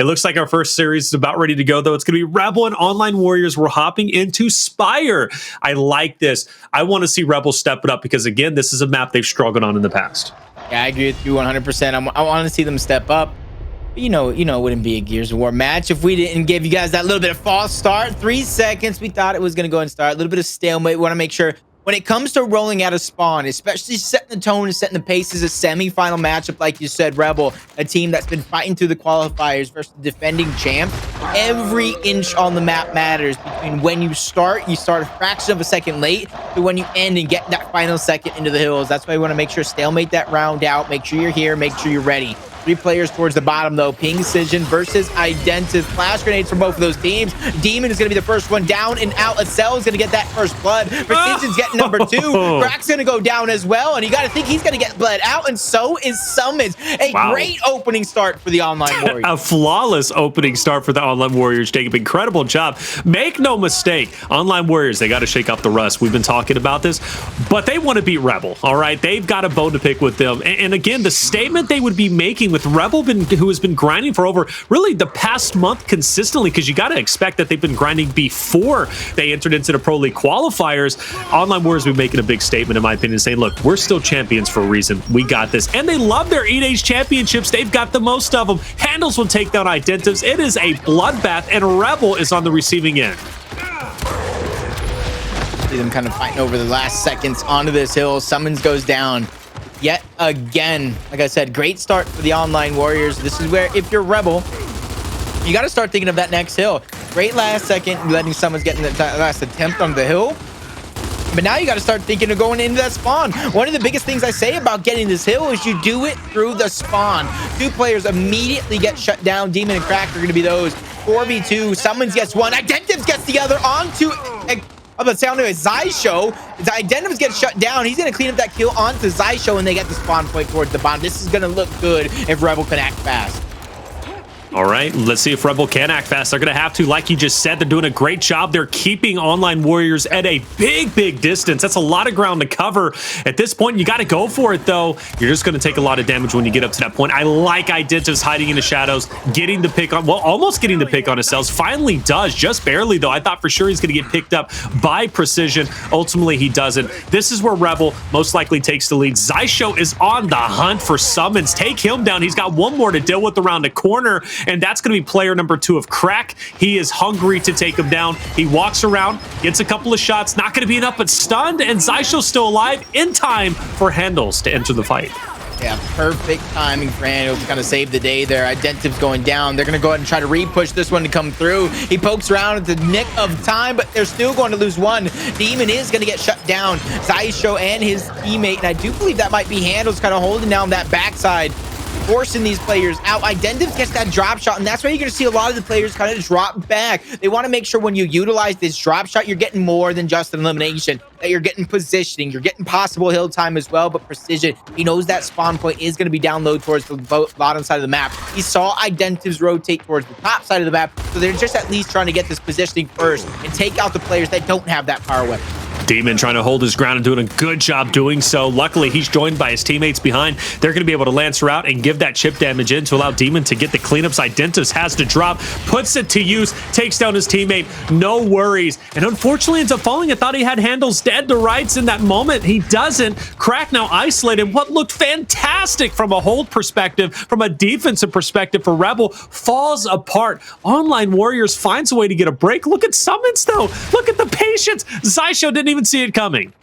It looks like our first series is about ready to go, though. It's going to be Rebel and Online Warriors. We're hopping into Speyer. I like this. I want to see Rebel step it up because, again, this is a map they've struggled on in the past. Yeah, I agree with you 100%. I want to see them step up. You know, it wouldn't be a Gears of War match if we didn't give you guys that little bit of false start. 3 seconds. We thought it was going to go and start. A little bit of stalemate. We want to make sure when it comes to rolling out a spawn, especially setting the tone and setting the pace, is a semi-final matchup, like you said, Rebel, a team that's been fighting through the qualifiers versus the defending champ. Every inch on the map matters. Between when you start a fraction of a second late, to when you end and get that final second into the hills. That's why we want to make sure stalemate that round out. Make sure you're here. Make sure you're ready. 3 players towards the bottom, though. Preseason versus Identivez. Flash grenades for both of those teams. Demon is going to be the first one down and out. Acells is going to get that first blood. Preseason's getting number 2. Crack's going to go down as well, and you got to think he's going to get bled out, and so is SuMuns. A great opening start for the Online Warriors. A flawless opening start for the Online Warriors. Jacob, incredible job. Make no mistake, Online Warriors, they got to shake off the rust. We've been talking about this, but they want to beat Rebel, all right? They've got a bone to pick with them. And again, the statement they would be making with Rebel, who has been grinding for over really the past month consistently, because you got to expect that they've been grinding before they entered into the Pro League qualifiers. Online Warriors will be making a big statement, in my opinion, saying, look, we're still champions for a reason. We got this. And they love their EDays championships. They've got the most of them. Hndles will take down Identivez. It is a bloodbath, and Rebel is on the receiving end. See them kind of fighting over the last seconds onto this hill. SuMuns goes down yet again. Like I said, great start for the Online Warriors. This is where, if you're Rebel, you got to start thinking of that next hill. Great last second, letting SuMuns get in the last attempt on the hill. But now you got to start thinking of going into that spawn. One of the biggest things I say about getting this hill is you do it through the spawn. 2 players immediately get shut down. Demon and Crack are going to be those. 4v2. SuMuns gets one. Identivez gets the other onto... I'm about to say, I don't know, it's Xysho. Identivez gets shut down. He's going to clean up that kill onto Xysho, and they get the spawn point towards the bottom. This is going to look good if Rebel can act fast. All right, let's see if Rebel can act fast. They're going to have to, like you just said. They're doing a great job. They're keeping Online Warriors at a big distance. That's a lot of ground to cover. At this point, you got to go for it, though. You're just going to take a lot of damage when you get up to that point. I like Identivez hiding in the shadows, getting the pick on, well, almost getting the pick on Acells. Finally does, just barely, though. I thought for sure he's going to get picked up by Precision. Ultimately, he doesn't. This is where Rebel most likely takes the lead. Xysho is on the hunt for SuMuns. Take him down. He's got one more to deal with around the corner, and that's going to be player number 2 of Crack. He is hungry to take him down. He walks around, gets a couple of shots, not going to be enough, but stunned, and Xysho's still alive in time for Hndles to enter the fight. Yeah, perfect timing for Hndles to kind of save the day there. Identivez going down. They're going to go ahead and try to re-push this one to come through. He pokes around at the nick of time, but they're still going to lose one. Demon is going to get shut down. Xysho and his teammate, and I do believe that might be Hndles kind of holding down that backside, forcing these players out. Identivez gets that drop shot, and that's why you're going to see a lot of the players kind of drop back. They want to make sure when you utilize this drop shot, you're getting more than just an elimination, that you're getting positioning, you're getting possible hill time as well, but Precision, he knows that spawn point is going to be down low towards the bottom side of the map. He saw Identivez rotate towards the top side of the map, so they're just at least trying to get this positioning first and take out the players that don't have that power weapon. Demon trying to hold his ground and doing a good job doing so. Luckily, he's joined by his teammates behind. They're going to be able to Lancer out and give that chip damage in to allow Demon to get the cleanups. Identivez has to drop, puts it to use, takes down his teammate. No worries. And unfortunately ends up falling. I thought he had Hndles dead to rights in that moment. He doesn't. Crack now isolated. What looked fantastic from a hold perspective, from a defensive perspective for Rebel, falls apart. Online Warriors finds a way to get a break. Look at SuMuns, though. Look at the patience. Xysho didn't even see it coming.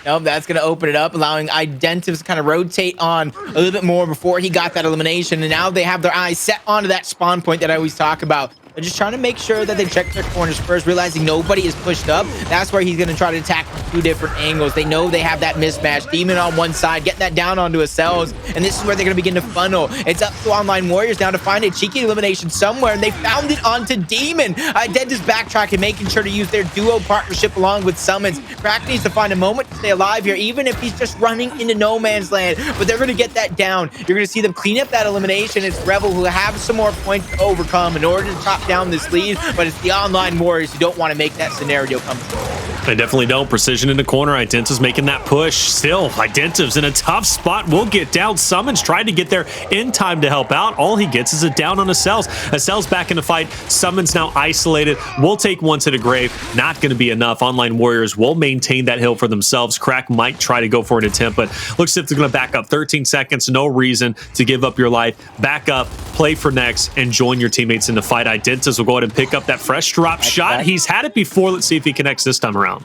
Nope, that's going to open it up, allowing Identivez to kind of rotate on a little bit more before he got that elimination. And now they have their eyes set onto that spawn point that I always talk about. They're just trying to make sure that they check their corners first, realizing nobody is pushed up. That's where he's going to try to attack from 2 different angles. They know they have that mismatch. Demon on one side, getting that down onto Acells, and this is where they're going to begin to funnel. It's up to Online Warriors now to find a cheeky elimination somewhere, and they found it onto Demon. Identivez backtracking, making sure to use their duo partnership along with SuMuns. Crack needs to find a moment to stay alive here, even if he's just running into no man's land, but they're going to get that down. You're going to see them clean up that elimination. It's Rebel who have some more points to overcome in order to chop down this lead, but it's the Online Warriors who don't want to make that scenario come true. They definitely don't. Precision in the corner. Identivez making that push. Still, Identivez in a tough spot. Will get down. SuMuns tried to get there in time to help out. All he gets is a down on Acells. Acells back in the fight. SuMuns now isolated. Will take one to the grave. Not going to be enough. Online Warriors will maintain that hill for themselves. Crack might try to go for an attempt, but looks as if they're going to back up 13 seconds. No reason to give up your life. Back up, play for next, and join your teammates in the fight. Identivez will go ahead and pick up that fresh drop shot. He's had it before. Let's see if he connects this time around.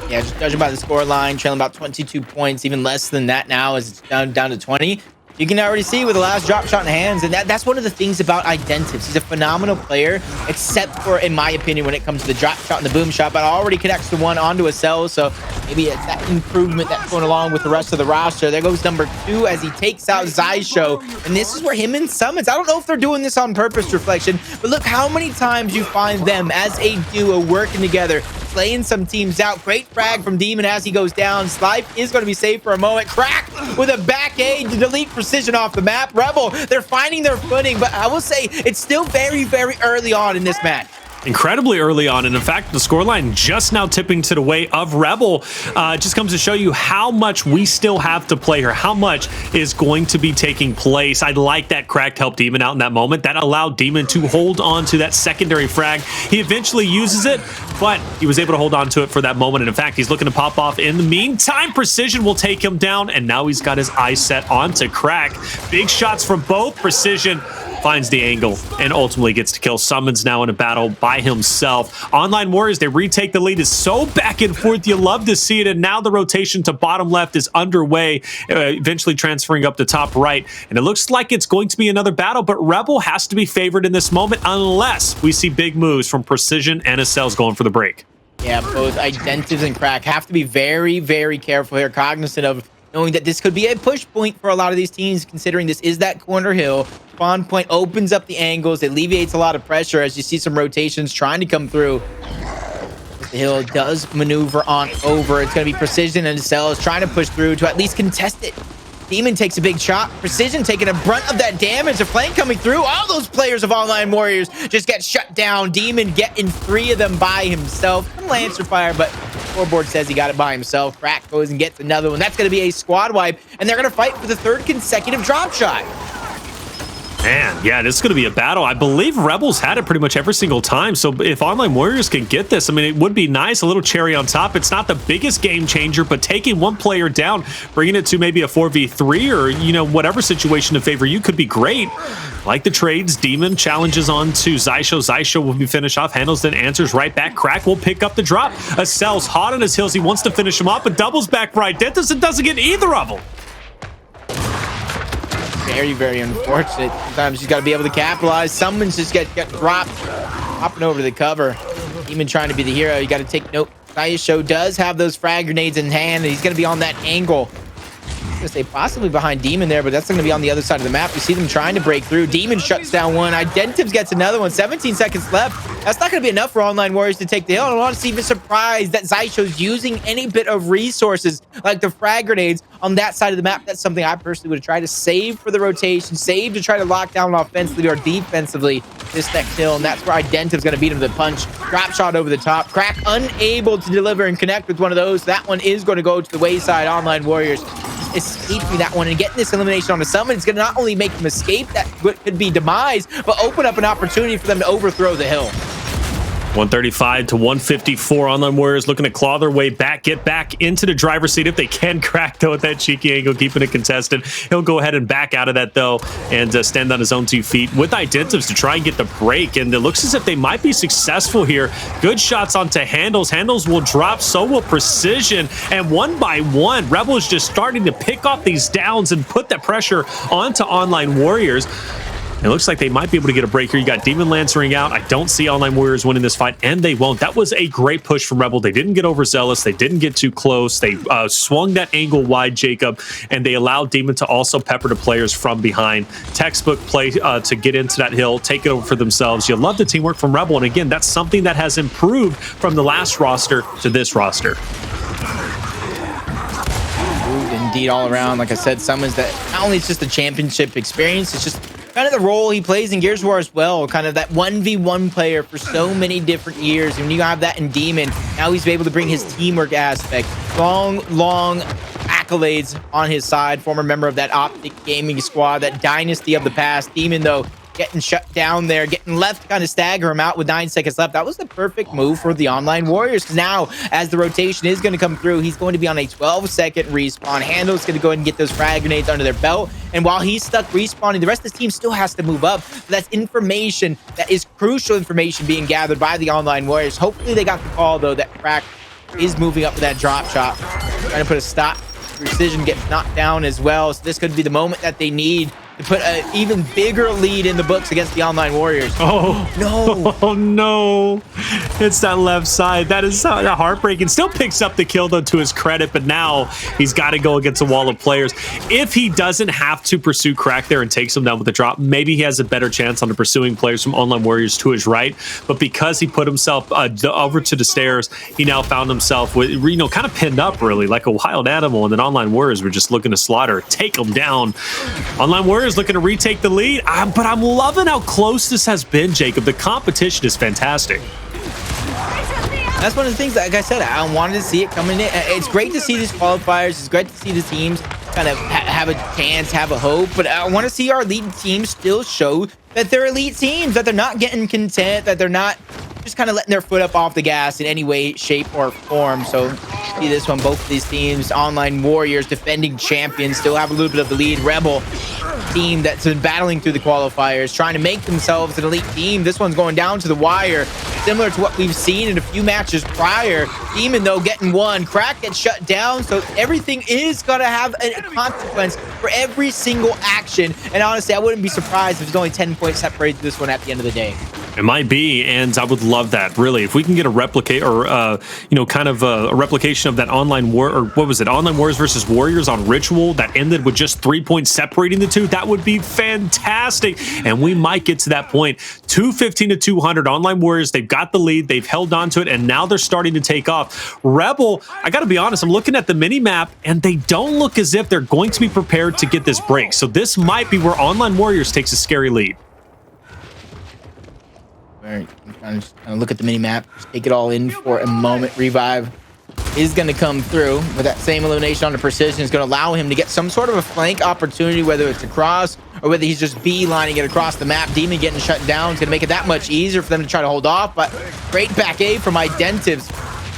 Yeah, just judging by the score line, trailing about 22 points, even less than that now as it's down to 20. You can already see with the last drop shot in hands, and that's one of the things about Identivez. He's a phenomenal player, except for, in my opinion, when it comes to the drop shot and the boom shot, but already connects the one onto Acells, so maybe it's that improvement that's going along with the rest of the roster. There goes number 2 as he takes out Xysho, and this is where him and SuMuns, I don't know if they're doing this on purpose, Reflection, but look how many times you find them as a duo working together, playing some teams out. Great frag from Demon as he goes down. Life is going to be safe for a moment. Crack with a back aid to delete Precision off the map. Rebel, they're finding their footing, but I will say it's still very, very early on in this match. Incredibly early on, and in fact the scoreline just now tipping to the way of Rebel. Just comes to show you how much we still have to play here, how much is going to be taking place. I like that Cracked helped Demon out in that moment. That allowed Demon to hold on to that secondary frag. He eventually uses it, but he was able to hold on to it for that moment, and in fact he's looking to pop off. In the meantime, Precision will take him down, and now he's got his eyes set onto Crack. Big shots from both. Precision finds the angle and ultimately gets to kill. SuMuns now in a battle by himself. Online Warriors, they retake the lead. Is so back and forth. You love to see it. And now the rotation to bottom left is underway, eventually transferring up to top right. And it looks like it's going to be another battle, but Rebel has to be favored in this moment unless we see big moves from Precision and Acells going for the break. Yeah, both Identivez and Crack have to be very, very careful here, cognizant of knowing that this could be a push point for a lot of these teams, considering this is that corner hill. Spawn point opens up the angles, alleviates a lot of pressure as you see some rotations trying to come through. The hill does maneuver on over. It's going to be Precision and Acells trying to push through to at least contest it. Demon takes a big shot. Precision taking a brunt of that damage. The flank coming through. All those players of Online Warriors just get shut down. Demon getting 3 of them by himself. Lancer fire, but scoreboard says he got it by himself. Crack goes and gets another one. That's going to be a squad wipe, and they're going to fight for the 3rd consecutive drop shot. Man, yeah, this is going to be a battle. I believe Rebels had it pretty much every single time. So if Online Warriors can get this, I mean, it would be nice. A little cherry on top. It's not the biggest game changer, but taking one player down, bringing it to maybe a 4v3 or, you know, whatever situation to favor you could be great. Like the trades, Demon challenges on to Xysho. Xysho will be finished off. Hndles then answers right back. Crack will pick up the drop. Acells hot on his heels. He wants to finish him off, but doubles back for Identivez doesn't get either of them. Very, very unfortunate. Sometimes you got to be able to capitalize. SuMuns just get dropped, hopping over the cover. Demon trying to be the hero. You got to take note. Xysho does have those frag grenades in hand, and he's going to be on that angle. I was going to say possibly behind Demon there, but that's going to be on the other side of the map. You see them trying to break through. Demon shuts down one. Identivez gets another one. 17 seconds left. That's not going to be enough for Online Warriors to take the hill. I'm honestly even surprised that Xysho's using any bit of resources like the frag grenades on that side of the map. That's something I personally would have tried to save for the rotation, save to try to lock down offensively or defensively this next hill, and that's where Identivez going to beat him to the punch. Drop shot over the top. Crack unable to deliver and connect with one of those. That one is going to go to the wayside. Online Warriors escaping that one and getting this elimination on the SuMuns. It's going to not only make them escape that could be demise, but open up an opportunity for them to overthrow the hill. 135 to 154. Online Warriors looking to claw their way back, get back into the driver's seat if they can. Crack, though, with that cheeky angle, keeping it contested. He'll go ahead and back out of that, though, and stand on his own 2 feet with Identivez to try and get the break. And it looks as if they might be successful here. Good shots onto Hndles. Hndles will drop, so will Precision. And one by one, Rebel is just starting to pick off these downs and put that pressure onto Online Warriors. It looks like they might be able to get a break here. You got Demon Lancering out. I don't see Online Warriors winning this fight, and they won't. That was a great push from Rebel. They didn't get overzealous. They didn't get too close. They swung that angle wide, Jacob, and they allowed Demon to also pepper the players from behind. Textbook play to get into that hill, take it over for themselves. You love the teamwork from Rebel, and again, that's something that has improved from the last roster to this roster. Indeed, all around. Like I said, SuMuns that not only it's just a championship experience, it's just kind of the role he plays in Gears of War as well. Kind of that 1v1 player for so many different years. And when you have that in Demon, now he's able to bring his teamwork aspect. Long accolades on his side. Former member of that Optic Gaming squad, that dynasty of the past. Demon, though, getting shut down there, getting left to kind of stagger him out with 9 seconds left. That was the perfect move for the Online Warriors, because now, as the rotation is going to come through, he's going to be on a 12-second respawn. Hndles going to go ahead and get those frag grenades under their belt, and while he's stuck respawning, the rest of the team still has to move up. So that's information, that is crucial information being gathered by the Online Warriors. Hopefully they got the call, though, that Crack is moving up with that drop shot, trying to put a stop. Precision gets knocked down as well, so this could be the moment that they need to put an even bigger lead in the books against the Online Warriors. Oh, no. Oh, no. It's that left side. That is heartbreaking. Still picks up the kill, though, to his credit, but now he's got to go against a wall of players. If he doesn't have to pursue Crack there and takes him down with a drop, maybe he has a better chance on the pursuing players from Online Warriors to his right. But because he put himself over to the stairs, he now found himself with, kind of pinned up, really, like a wild animal. And then Online Warriors were just looking to slaughter, take him down. Online Warriors looking to retake the lead, but I'm loving how close this has been, Jacob. The competition is fantastic. That's one of the things, like I said, I wanted to see it coming in. It's great to see these qualifiers. It's great to see the teams kind of have a chance, have a hope, but I want to see our elite teams still show that they're elite teams, that they're not getting content, that they're not just kind of letting their foot up off the gas in any way, shape, or form. So see this one, both of these teams, Online Warriors, defending champions, still have a little bit of the lead. Rebel team that's been battling through the qualifiers, trying to make themselves an elite team. This one's going down to the wire, similar to what we've seen in a few matches prior. Demon, though, getting one. Crack gets shut down, so everything is going to have a consequence for every single action. And honestly, I wouldn't be surprised if there's only 10 points separated this one at the end of the day. It might be, and I would love that, really. If we can get a replicate, or kind of a replication of that Online War, or what was it, Online Warriors versus Warriors on Ritual that ended with just 3 points separating the two, that would be fantastic. And we might get to that point. 215 to 200, Online Warriors, they've got the lead, they've held on to it, and now they're starting to take off. Rebel, I gotta be honest, I'm looking at the mini map, and they don't look as if they're going to be prepared to get this break. So this might be where Online Warriors takes a scary lead. All right, I'm just gonna look at the mini map, just take it all in for a moment. Revive is going to come through with that same elimination on the Precision. Is going to allow him to get some sort of a flank opportunity, whether it's across or whether he's just beelining it across the map. Demon getting shut down is going to make it that much easier for them to try to hold off, but great back A from Identivez.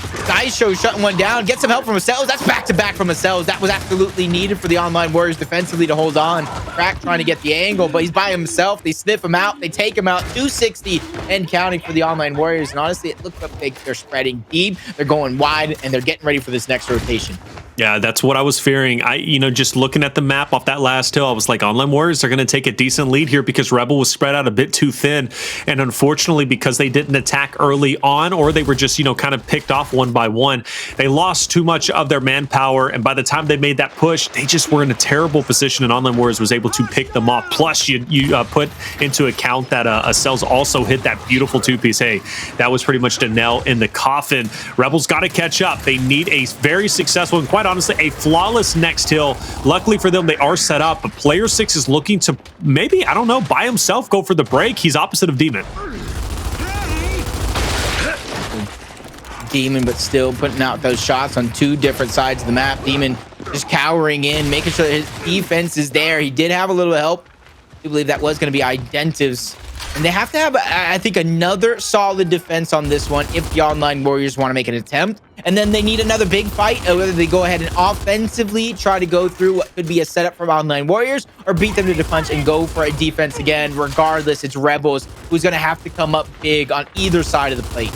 Xysho shutting one down, get some help from Acells. That's back-to-back from Acells. That was absolutely needed for the Online Warriors defensively to hold on. Crack trying to get the angle, but he's by himself. They sniff him out. They take him out. 260 and counting for the Online Warriors. And honestly, it looks like they're spreading deep. They're going wide, and they're getting ready for this next rotation. Yeah, that's what I was fearing. Just looking at the map off that last hill, I was like, Online Warriors are going to take a decent lead here because Rebel was spread out a bit too thin. And unfortunately, because they didn't attack early on, or they were just, kind of picked off one by one, they lost too much of their manpower. And by the time they made that push, they just were in a terrible position, and Online Warriors was able to pick them off. Plus, you put into account that Acells also hit that beautiful two-piece. Hey, that was pretty much the nail in the coffin. Rebels got to catch up. They need a very successful and quite honestly, a flawless next hill. Luckily for them, they are set up, but player 6 is looking to maybe, I don't know, by himself go for the break. He's opposite of Demon. Demon, but still putting out those shots on two different sides of the map. Demon just cowering in, making sure that his defense is there. He did have a little help. I believe that was going to be Identivez. And they have to have, I think, another solid defense on this one if the Online Warriors want to make an attempt. And then they need another big fight, whether they go ahead and offensively try to go through what could be a setup from Online Warriors, or beat them to the punch and go for a defense again. Regardless, it's Rebels who's going to have to come up big on either side of the plate.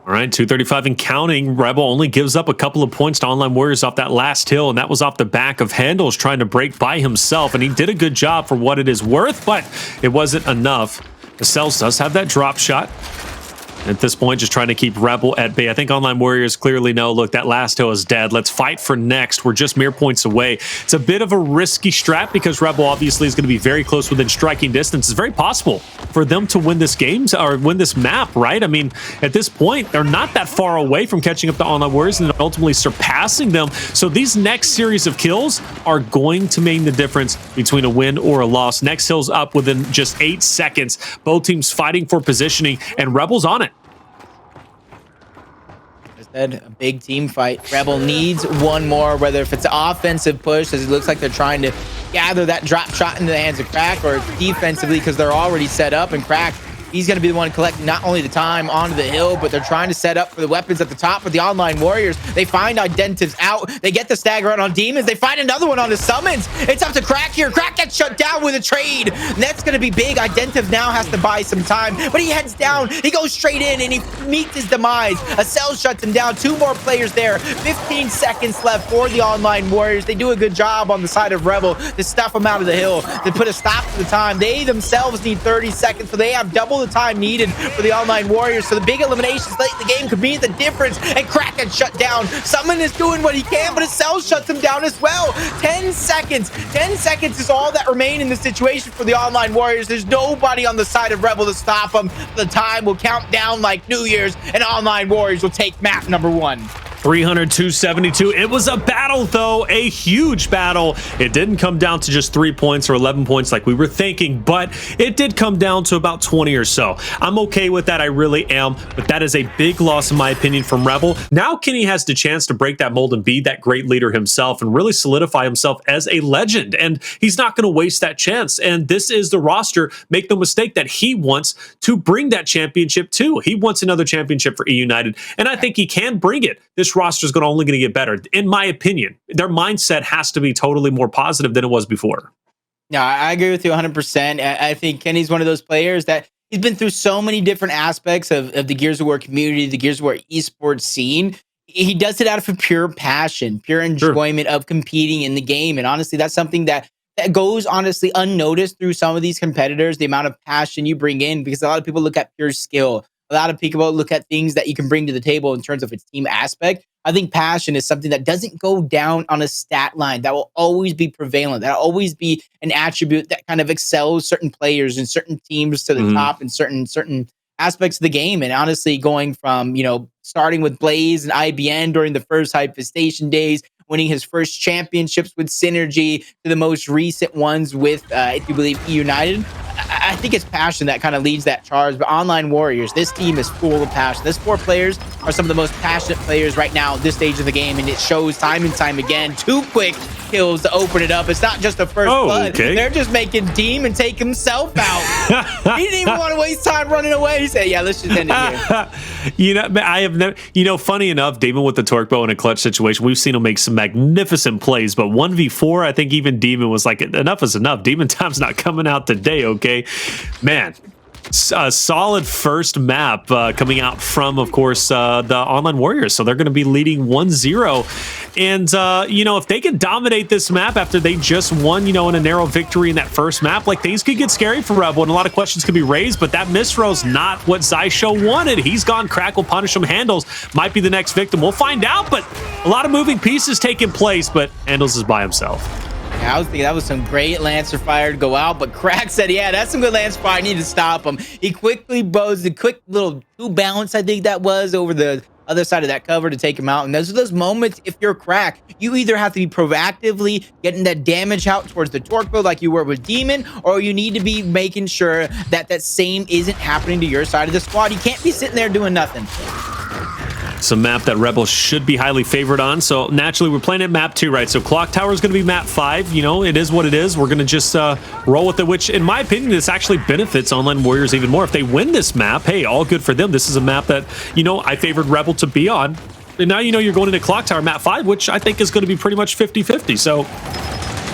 All right, 235 and counting. Rebel only gives up a couple of points to Online Warriors off that last hill, and that was off the back of Hndles trying to break by himself, and he did a good job for what it is worth, but it wasn't enough. Acells does have that drop shot. At this point, just trying to keep Rebel at bay. I think Online Warriors clearly know, look, that last hill is dead. Let's fight for next. We're just mere points away. It's a bit of a risky strat because Rebel obviously is going to be very close within striking distance. It's very possible for them to win this game or win this map, right? I mean, at this point, they're not that far away from catching up to Online Warriors and ultimately surpassing them. So these next series of kills are going to make the difference between a win or a loss. Next hill's up within just 8 seconds. Both teams fighting for positioning, and Rebel's on it. A big team fight. Rebel needs one more, whether if it's an offensive push, as it looks like they're trying to gather that drop shot into the hands of Crack, or defensively because they're already set up, and Crack, he's going to be the one collecting not only the time onto the hill, but they're trying to set up for the weapons at the top with the Online Warriors. They find Identivez out. They get the stagger out on Demons. They find another one on the SuMuns. It's up to Crack here. Crack gets shut down with a trade. And that's going to be big. Identivez now has to buy some time, but he heads down. He goes straight in, and he meets his demise. Acells shuts him down. 2 more players there. 15 seconds left for the Online Warriors. They do a good job on the side of Rebel to stuff them out of the hill, to put a stop to the time. They themselves need 30 seconds, so they have double the time needed for the Online Warriors. So the big eliminations late in the game could be the difference, and Crack gets shut down. SuMuns is doing what he can, but Acells shuts him down as well. 10 seconds. 10 seconds is all that remain in this situation for the Online Warriors. There's nobody on the side of Rebel to stop them. The time will count down like New Year's, and Online Warriors will take map number 1. 300-272. It was a battle, though, a huge battle. It didn't come down to just 3 points or 11 points like we were thinking, but it did come down to about 20 or so. I'm okay with that. I really am, but that is a big loss, in my opinion, from Rebel. Now Kenny has the chance to break that mold and be that great leader himself and really solidify himself as a legend, and he's not going to waste that chance. And this is the roster, make no mistake, that he wants to bring that championship to. He wants another championship for E United, and I think he can bring it. This roster is only going to get better. In my opinion, their mindset has to be totally more positive than it was before. Yeah, I agree with you 100%. I think Kenny's one of those players that he's been through so many different aspects of the Gears of War community, the Gears of War esports scene. He does it out of pure passion, pure enjoyment of competing in the game. And honestly, that's something that goes honestly unnoticed through some of these competitors, the amount of passion you bring in, because a lot of people look at pure skill. A lot of people look at things that you can bring to the table in terms of its team aspect. I think passion is something that doesn't go down on a stat line. That will always be prevalent. That'll always be an attribute that kind of excels certain players and certain teams to the top in certain aspects of the game. And honestly, going from, starting with Blaze and IBN during the first Hypestation days, winning his first championships with Synergy, to the most recent ones with, if you believe, E United. I think it's passion that kind of leads that charge. But Online Warriors, this team is full of passion. These 4 players are some of the most passionate players right now at this stage of the game, and it shows time and time again. 2 quick kills to open it up. It's not just the first blood. Okay. They're just making Demon take himself out. He didn't even want to waste time running away. He said, yeah, let's just end it here. I have never, funny enough, Demon with the Torque Bow in a clutch situation, we've seen him make some magnificent plays, but 1v4, I think even Demon was like, enough is enough. Demon time's not coming out today, okay? Man, a solid first map coming out from, of course, the Online Warriors. So they're going to be leading 1-0. And, if they can dominate this map after they just won, in a narrow victory in that first map, like, things could get scary for Rebel and a lot of questions could be raised. But that misrow's not what Xysho wanted. He's gone. Crack will punish him. Hndles might be the next victim. We'll find out. But a lot of moving pieces taking place. But Hndles is by himself. Yeah, I was thinking that was some great Lancer fire to go out, but Crack said, yeah, that's some good Lancer fire. I need to stop him. He quickly bows the quick little 2 bounce, I think that was, over the other side of that cover to take him out. And those are those moments, if you're Crack, you either have to be proactively getting that damage out towards the Torque Bow like you were with Demon, or you need to be making sure that that same isn't happening to your side of the squad. You can't be sitting there doing nothing. It's a map that Rebel should be highly favored on. So naturally, we're playing at map 2, right? So Clocktower is going to be map 5. It is what it is. We're going to just roll with it, which in my opinion, this actually benefits Online Warriors even more. If they win this map, hey, all good for them. This is a map that, I favored Rebel to be on. And now, you're going into Clocktower map 5, which I think is going to be pretty much 50-50. So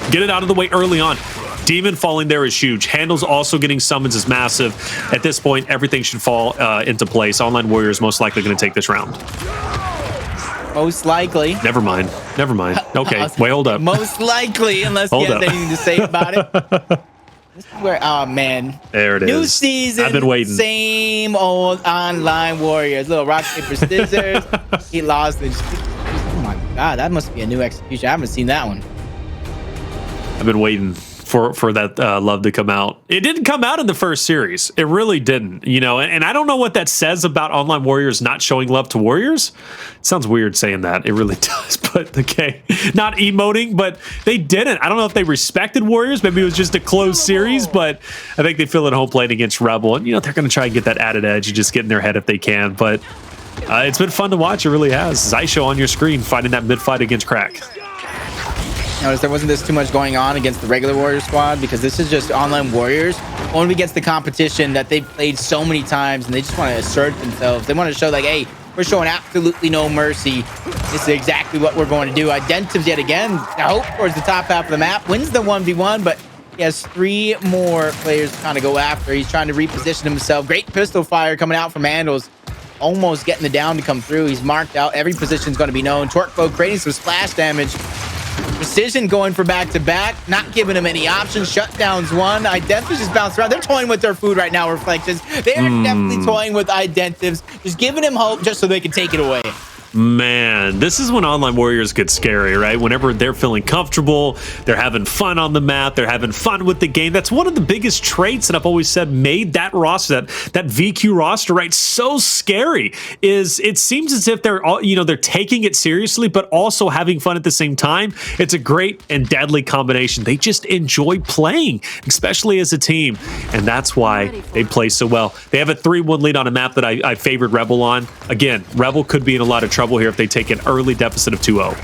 get it out of the way early on. Demon falling there is huge. Hndles also getting SuMuns is massive. At this point, everything should fall into place. Online Warriors most likely going to take this round. Most likely. Never mind. Okay, wait, hold up. Most likely, unless he has anything to say about it. This is where, oh man, There it new is. season. I've been waiting. Same old online warriors. Little rock paper scissors. He lost it. Oh my god, that must be a new execution. I haven't seen that one. I've been waiting for that love to come out. It didn't come out in the first series. It really didn't, you know, and I don't know what that says about online warriors not showing love to warriors. It sounds weird saying that. It really does, but okay. Not emoting, but they didn't. I don't know if they respected warriors. Maybe it was just a closed series, but I think they feel at home playing against Rebel, and you know, they're going to try and get that added edge and just get in their head if they can, but it's been fun to watch. It really has. Xysho on your screen fighting that mid fight against Crack. Notice there wasn't this too much going on against the regular warrior squad because this is just online warriors going against the competition that they've played so many times, and they just want to assert themselves. They want to show like, hey, we're showing absolutely no mercy. This is exactly what we're going to do. Identivez yet again, hope towards the top half of the map, wins the 1v1, but he has 3 more players to kind of go after. He's trying to reposition himself. Great pistol fire coming out from Hndles. Almost getting the down to come through. He's marked out. Every position is going to be known. Torque bow creating some splash damage. Precision going for back-to-back, not giving him any options. Shutdowns one. Identivez just bounced around. They're toying with their food right now, Reflections. They are definitely toying with Identivez, just giving him hope just so they can take it away. Man, this is when online warriors get scary, right? Whenever they're feeling comfortable, they're having fun on the map, they're having fun with the game. That's one of the biggest traits that I've always said made that roster, that VQ roster, right, so scary. Is it seems as if they're all, you know, they're taking it seriously, but also having fun at the same time. It's a great and deadly combination. They just enjoy playing, especially as a team, and that's why they play so well. They have a 3-1 lead on a map that I favored Rebel on. Again, Rebel could be in a lot of trouble here if they take an early deficit of 2-0.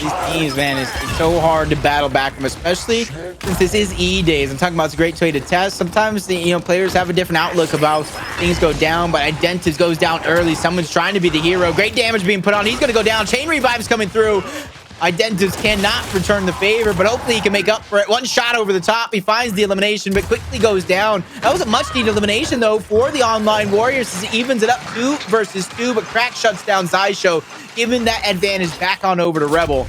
These teams, man, it's so hard to battle back from, especially since this is EDays. I'm talking about it's a great way to test. Sometimes the players have a different outlook about things go down, but Identivez goes down early. Someone's trying to be the hero. Great damage being put on. He's going to go down. Chain revives coming through. Identivez cannot return the favor, but hopefully he can make up for it. One shot over the top. He finds the elimination, but quickly goes down. That was a much-needed elimination, though, for the online warriors as it evens it up 2 versus 2, but Crack shuts down Xysho, giving that advantage back on over to Rebel.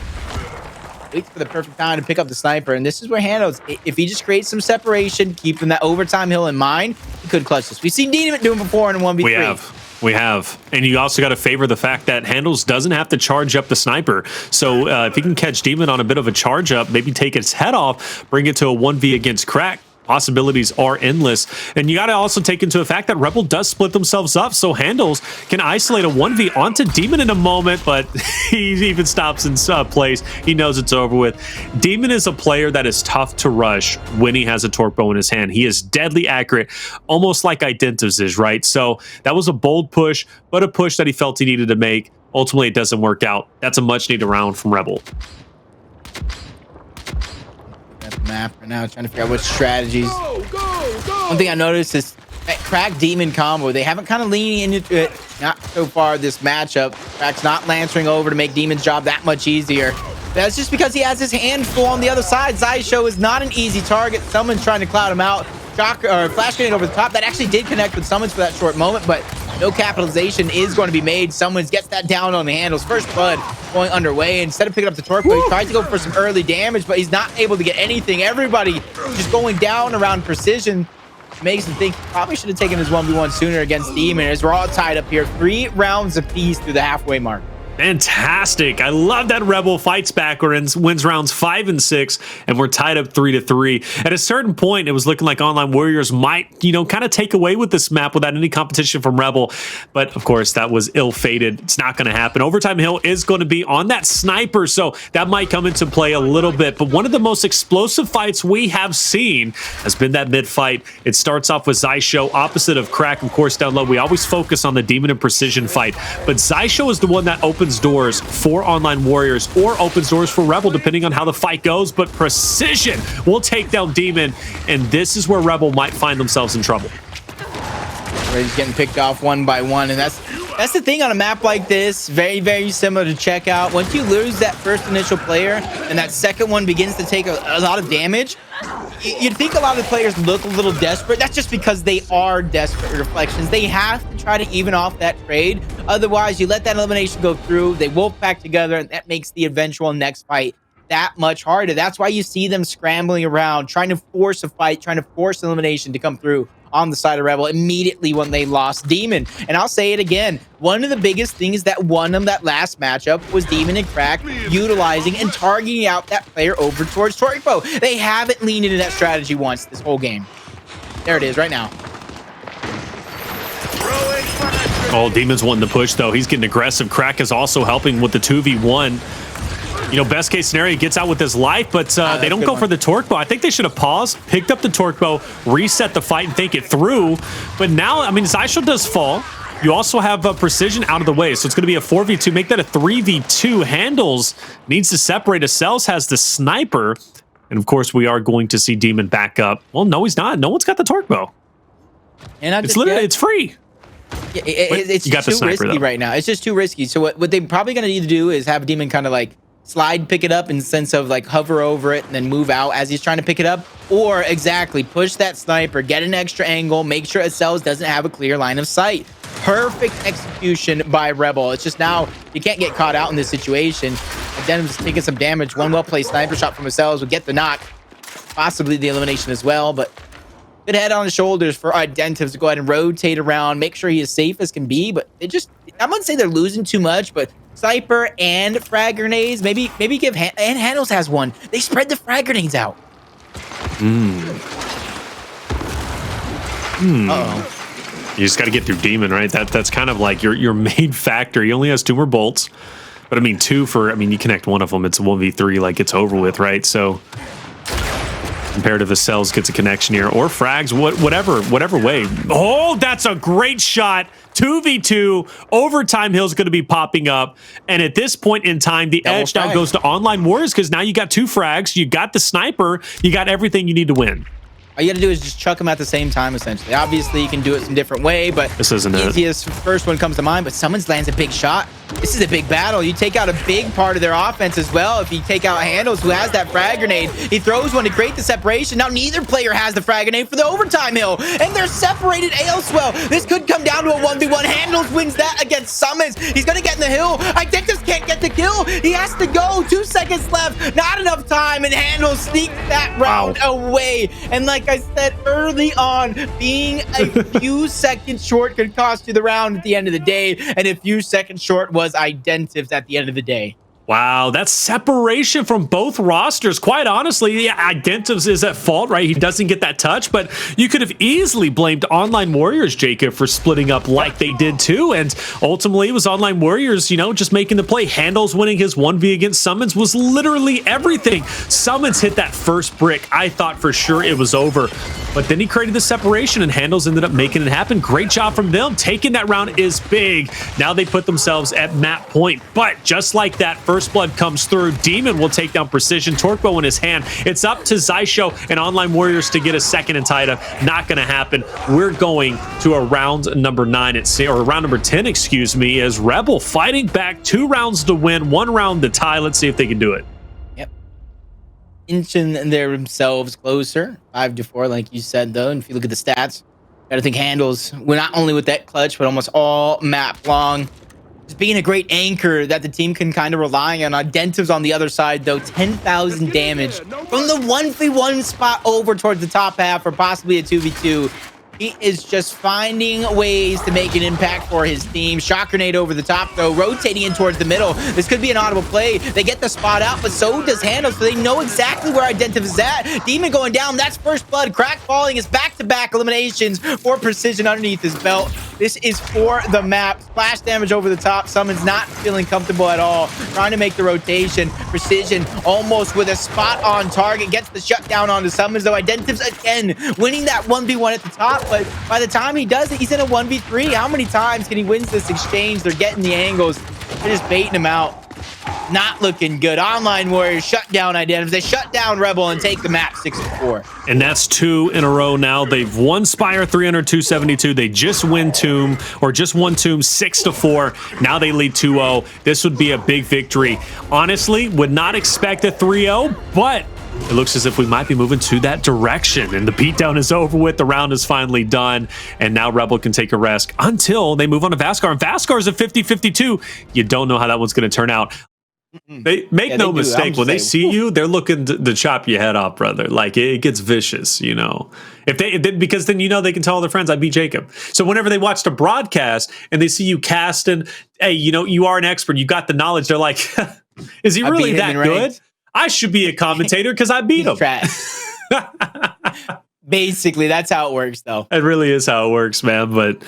Waits for the perfect time to pick up the sniper, and this is where Hndles, if he just creates some separation, keeping that overtime hill in mind, he could clutch this. We've seen Demon do it before in a 1v3. We have. And you also got to favor the fact that Hndles doesn't have to charge up the sniper. So if he can catch Demon on a bit of a charge up, maybe take its head off, bring it to a 1v against Crack, possibilities are endless. And you got to also take into the fact that Rebel does split themselves up, so Hndles can isolate a 1v onto Demon in a moment, but he even stops in place. He knows it's over with. Demon is a player that is tough to rush when he has a torque bow in his hand. He is deadly accurate, almost like Identivez is, right? So that was a bold push, but a push that he felt he needed to make. Ultimately, it doesn't work out. That's a much-needed round from Rebel. Map right now, trying to figure out what strategies. One thing I noticed is that Crack Demon combo, they haven't kind of leaned into it, not so far this matchup. Crack's not lancering over to make Demon's job that much easier. That's just because he has his hand full on the other side. Xysho is not an easy target. Someone's trying to cloud him out. Shock or flash grenade over the top. That actually did connect with Summons for that short moment, but no capitalization is going to be made. Summons gets that down on the Hndles. First blood going underway. Instead of picking up the torque, he tries to go for some early damage, but he's not able to get anything. Everybody just going down around Precision. Makes him think he probably should have taken his 1v1 sooner against Demon, as we're all tied up here. 3 rounds apiece through the halfway mark. Fantastic. I love that Rebel fights back or wins rounds 5 and 6, and we're tied up 3-3. At a certain point, it was looking like online warriors might, kind of take away with this map without any competition from Rebel. But of course, that was ill-fated. It's not going to happen. Overtime hill is going to be on that sniper, so that might come into play a little bit. But one of the most explosive fights we have seen has been that mid fight. It starts off with Xysho, opposite of Crack, of course, down low. We always focus on the Demon and Precision fight, but Xysho is the one that opens doors for online warriors or opens doors for Rebel, depending on how the fight goes. But Precision will take down Demon, and this is where Rebel might find themselves in trouble. He's getting picked off one by one, and that's the thing on a map like this. Very, very similar to Checkout. Once you lose that first initial player and that second one begins to take a lot of damage, you'd think a lot of the players look a little desperate. That's just because they are desperate. Reflections. They have to try to even off that trade. Otherwise, you let that elimination go through. They wolf pack together, and that makes the eventual next fight that much harder. That's why you see them scrambling around, trying to force a fight, trying to force elimination to come through on the side of Rebel immediately when they lost Demon. And I'll say it again, one of the biggest things that won them that last matchup was Demon and Crack utilizing and targeting out that player over towards Torpo. They haven't leaned into that strategy once this whole game. There it is right now. Oh, Demon's wanting to push, though. He's getting aggressive. Crack is also helping with the 2v1. You know, best case scenario, he gets out with his life, but they don't go for the torque bow. I think they should have paused, picked up the torque bow, reset the fight, and think it through. But now, I mean, Xysho does fall. You also have Precision out of the way, so it's going to be a 4v2. Make that a 3v2. Hndles needs to separate. Acells has the sniper. And, of course, we are going to see Demon back up. Well, no, he's not. No one's got the torque bow. And it's literally, it's free. Yeah, it's just too risky right now. It's just too risky. So what they're probably going to need to do is have Demon kind of like slide, pick it up in the sense of like hover over it and then move out as he's trying to pick it up, or exactly push that sniper, get an extra angle, make sure Acells doesn't have a clear line of sight. Perfect execution by Rebel. It's just now you can't get caught out in this situation. Identivez taking some damage. One well-placed sniper shot from Acells would get the knock, possibly the elimination as well, but good head on the shoulders for Identivez to go ahead and rotate around, make sure he is safe as can be. But it just, I'm gonna say they're losing too much, but sniper and frag grenades, maybe give and Hndles has one. They spread the frag grenades out. Uh-oh. You just got to get through Demon, right? That's kind of like your main factor. He only has 2 more bolts, but I mean 2 for, I mean, you connect one of them, it's a 1v3, like it's over with, right? So comparative Acells gets a connection here, or frags, whatever way. Oh, that's a great shot. 2v2, overtime Hill's going to be popping up, and at this point in time, the edge now goes to Online Warriors because now you got 2 frags, you got the sniper, you got everything you need to win. All you got to do is just chuck them at the same time, essentially. Obviously, you can do it some different way, but this isn't the easiest first one comes to mind, but SuMuns lands a big shot. This is a big battle. You take out a big part of their offense as well. If you take out Hndles, who has that frag grenade, he throws one to create the separation. Now, neither player has the frag grenade for the overtime hill, and they're separated elsewhere. This could come down to a 1v1. Hndles wins that against SuMuns. He's going to get in the hill. Identivez can't get the kill. He has to go. 2 seconds left. Not enough time, and Hndles sneaks that round away. And like I said early on, being a few seconds short could cost you the round at the end of the day, and a few seconds short was Identivez at the end of the day. Wow, that's separation from both rosters. Quite honestly, yeah, Identivez is at fault, right? He doesn't get that touch, but you could have easily blamed Online Warriors, Jacob, for splitting up like they did too. And ultimately, it was Online Warriors, you know, just making the play. Hndles winning his 1v against SuMuns was literally everything. SuMuns hit that first brick. I thought for sure it was over, but then he created the separation, and Hndles ended up making it happen. Great job from them. Taking that round is big. Now they put themselves at map point, but just like that, first blood comes through. Demon will take down Precision. Torque bow in his hand. It's up to Xysho and Online Warriors to get a second and tie it up. Not going to happen. We're going to a round number 9, or round number 10, excuse me, as Rebel fighting back. 2 rounds to win, 1 round to tie. Let's see if they can do it. Yep. Inching themselves closer. 5-4, like you said, though. And if you look at the stats, got to think Hndles, well, not only with that clutch, but almost all map long. Just being a great anchor that the team can kind of rely on. Identivez on the other side, though, 10,000 damage from the 1v1 spot over towards the top half, or possibly a 2v2. He is just finding ways to make an impact for his team. Shock grenade over the top, though, rotating in towards the middle. This could be an audible play. They get the spot out, but so does Hndles, so they know exactly where Identivez is at. Demon going down. That's first blood. Crack falling is back-to-back eliminations for Precision underneath his belt. This is for the map. Splash damage over the top. SuMuns not feeling comfortable at all. Trying to make the rotation. Precision almost with a spot on target. Gets the shutdown onto SuMuns, though. Identivez again winning that 1v1 at the top. But by the time he does it, he's in a 1v3. How many times can he win this exchange? They're getting the angles. They're just baiting him out. Not looking good. Online Warriors shut down Identivez. They shut down Rebel and take the map 6-4. And that's 2 in a row now. They've won Speyer 300-272. They just won Tomb 6-4. Now they lead 2-0. This would be a big victory. Honestly, would not expect a 3-0, but it looks as if we might be moving to that direction, and the beatdown is over with. The round is finally done, and now Rebel can take a rest until they move on to Vasgar. And Vasgar is a 50-52. You don't know how that one's going to turn out. They make no mistake, when they see you, they're looking to chop your head off, brother. Like, it gets vicious, you know. Because then, you know, they can tell all their friends, I beat Jacob. So whenever they watch the broadcast and they see you casting, hey, you know, you are an expert, you got the knowledge, they're like, is he really that good? I should be a commentator because I beat him. Basically, that's how it works, though. It really is how it works, man. But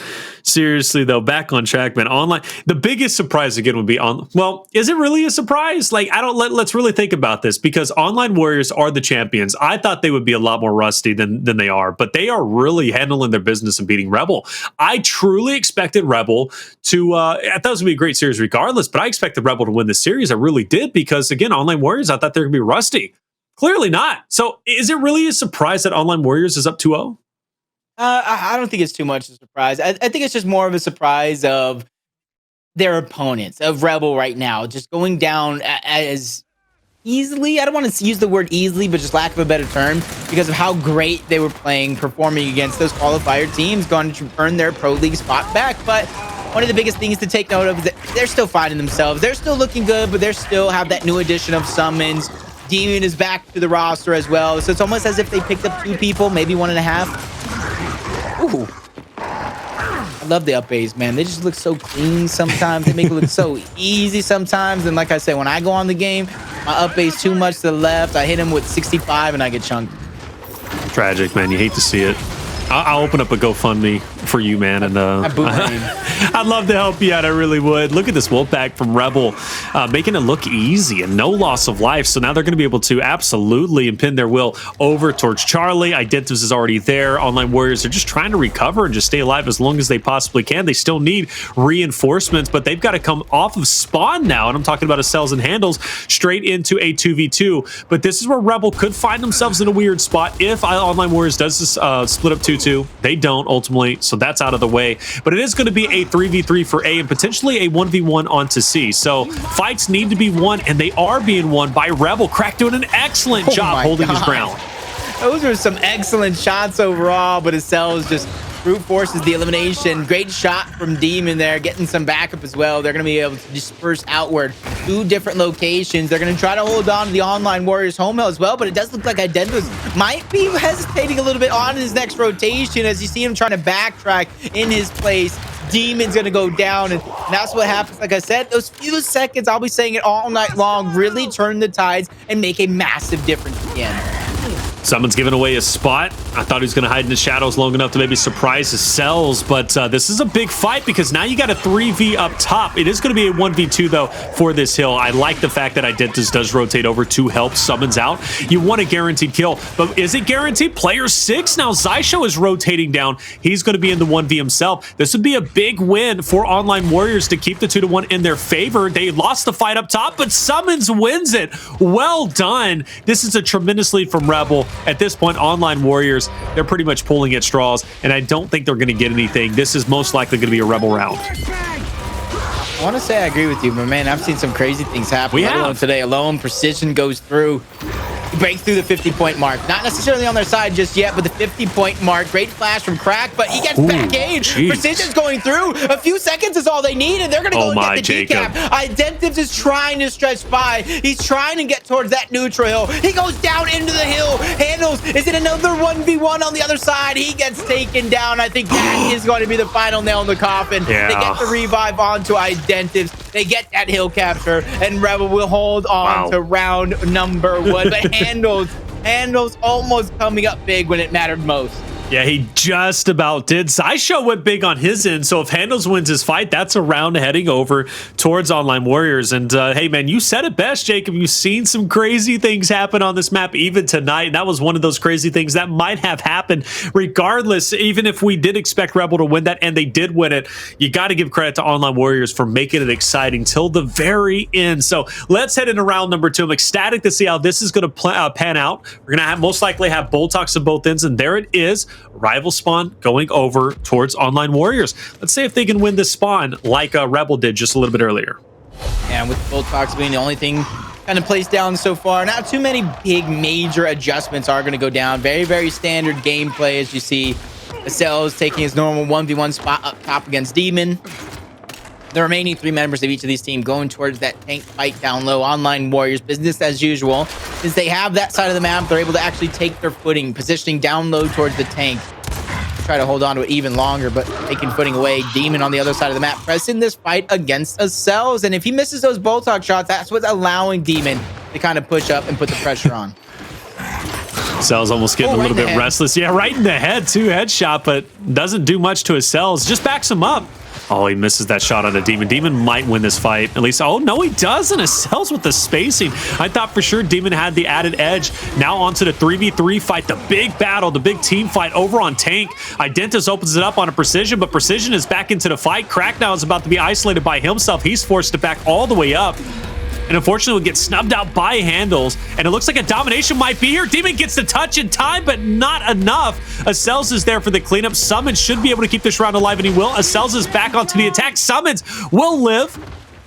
seriously, though, back on track, man. Online, the biggest surprise again would be well, is it really a surprise? Like, let's really think about this, because Online Warriors are the champions. I thought they would be a lot more rusty than they are, but they are really handling their business and beating Rebel. I truly expected Rebel to, I thought it was going to be a great series regardless, but I expected Rebel to win this series. I really did, because again, Online Warriors, I thought they were going to be rusty. Clearly not. So is it really a surprise that Online Warriors is up 2-0? I don't think it's too much of a surprise. I think it's just more of a surprise of their opponents, of Rebel right now, just going down as easily. I don't want to use the word easily, but just lack of a better term, because of how great they were playing, performing against those qualifier teams, going to earn their Pro League spot back. But one of the biggest things to take note of is that they're still finding themselves. They're still looking good, but they still have that new addition of SuMuns. Demon is back to the roster as well, so it's almost as if they picked up 2 people, maybe 1.5. Ooh, I love the up A's, man. They just look so clean sometimes. They make it look so easy sometimes. And like I said, when I go on the game, my up A's too much to the left. I hit him with 65 and I get chunked. Tragic, man. You hate to see it. I'll open up a GoFundMe for you, man, and I'd love to help you out. I really would. Look at this Wolfpack from Rebel, making it look easy and no loss of life. So now they're going to be able to absolutely impin their will over towards Charlie. Identivez is already there. Online Warriors are just trying to recover and just stay alive as long as they possibly can. They still need reinforcements, but they've got to come off of spawn now, and I'm talking about Acells and Hndles, straight into a 2v2. But this is where Rebel could find themselves in a weird spot if Online Warriors does split up 2-2. They don't ultimately, so that's out of the way. But it is going to be a 3v3 for A and potentially a 1v1 onto C. So fights need to be won, and they are being won by Rebel. Crack doing an excellent job holding his ground. Those were some excellent shots overall, but Acells just brute forces the elimination. Great shot from Demon there, getting some backup as well. They're going to be able to disperse outward 2 different locations. They're going to try to hold on to the Online Warriors home hill as well, but it does look like Identivez might be hesitating a little bit on his next rotation as you see him trying to backtrack in his place. Demon's going to go down, and that's what happens. Like I said, those few seconds, I'll be saying it all night long, really turn the tides and make a massive difference again. Someone's giving away a spot. I thought he was going to hide in the shadows long enough to maybe surprise Acells, but this is a big fight because now you got a 3v up top. It is going to be a 1v2, though, for this hill. I like the fact that Identivez does rotate over to help SuMuns out. You want a guaranteed kill, but is it guaranteed? Player 6 now. Xysho is rotating down. He's going to be in the 1v himself. This would be a big win for Online Warriors to keep the 2-1 in their favor. They lost the fight up top, but SuMuns wins it. Well done. This is a tremendous lead from Rebel. At this point, Online Warriors, they're pretty much pulling at straws, and I don't think they're going to get anything. This is most likely going to be a Rebel round. I want to say I agree with you, but man, I've seen some crazy things happen. Today alone. Precision goes through. Break through the 50-point mark. Not necessarily on their side just yet, but the 50-point mark. Great flash from Crack, but he gets back in. Precision's going through. A few seconds is all they need, and they're going to go and get the decap. Identivez is trying to stretch by. He's trying to get towards that neutral hill. He goes down into the hill. Hndles, is it another 1v1 on the other side? He gets taken down. I think that is going to be the final nail in the coffin. Yeah. They get the revive onto Identivez. They get that hill capture, and Rebel will hold on to round number 1. But Hndles almost coming up big when it mattered most. Yeah, he just about did. Xysho went big on his end, so if Hndles wins his fight, that's a round heading over towards Online Warriors. And hey, man, you said it best, Jacob. You've seen some crazy things happen on this map even tonight, and that was one of those crazy things that might have happened regardless. Even if we did expect Rebel to win that, and they did win it, you got to give credit to Online Warriors for making it exciting till the very end. So let's head into round number 2. I'm ecstatic to see how this is going to pan out. We're going to most likely have Boltox on both ends, and there it is. Rival spawn going over towards Online Warriors. Let's see if they can win this spawn like Rebel did just a little bit earlier. And with Boltox being the only thing kind of placed down so far, not too many big major adjustments are going to go down. Very, very standard gameplay as you see Acells taking his normal 1v1 spot up top against Demon. The remaining 3 members of each of these teams going towards that tank fight down low. Online Warriors, business as usual. Since they have that side of the map, they're able to actually take their footing, positioning down low towards the tank. Try to hold on to it even longer, but taking footing away. Demon on the other side of the map, pressing this fight against Acells. And if he misses those Boltok shots, that's what's allowing Demon to kind of push up and put the pressure on. Acells almost getting a little bit restless. Yeah, right in the head, too. Headshot, but doesn't do much to Acells. Just backs him up. Oh, he misses that shot on a Demon. Demon might win this fight. At least, oh, no, he doesn't. Acells with the spacing. I thought for sure Demon had the added edge. Now onto the 3v3 fight, the big battle, the big team fight over on tank. Identivez opens it up on a Precision, but Precision is back into the fight. Crack now is about to be isolated by himself. He's forced to back all the way up. And unfortunately, will get snubbed out by Hndles. And it looks like a domination might be here. Demon gets the touch in time, but not enough. Acells is there for the cleanup. SuMuns should be able to keep this round alive, and he will. Acells is back onto the attack. SuMuns will live,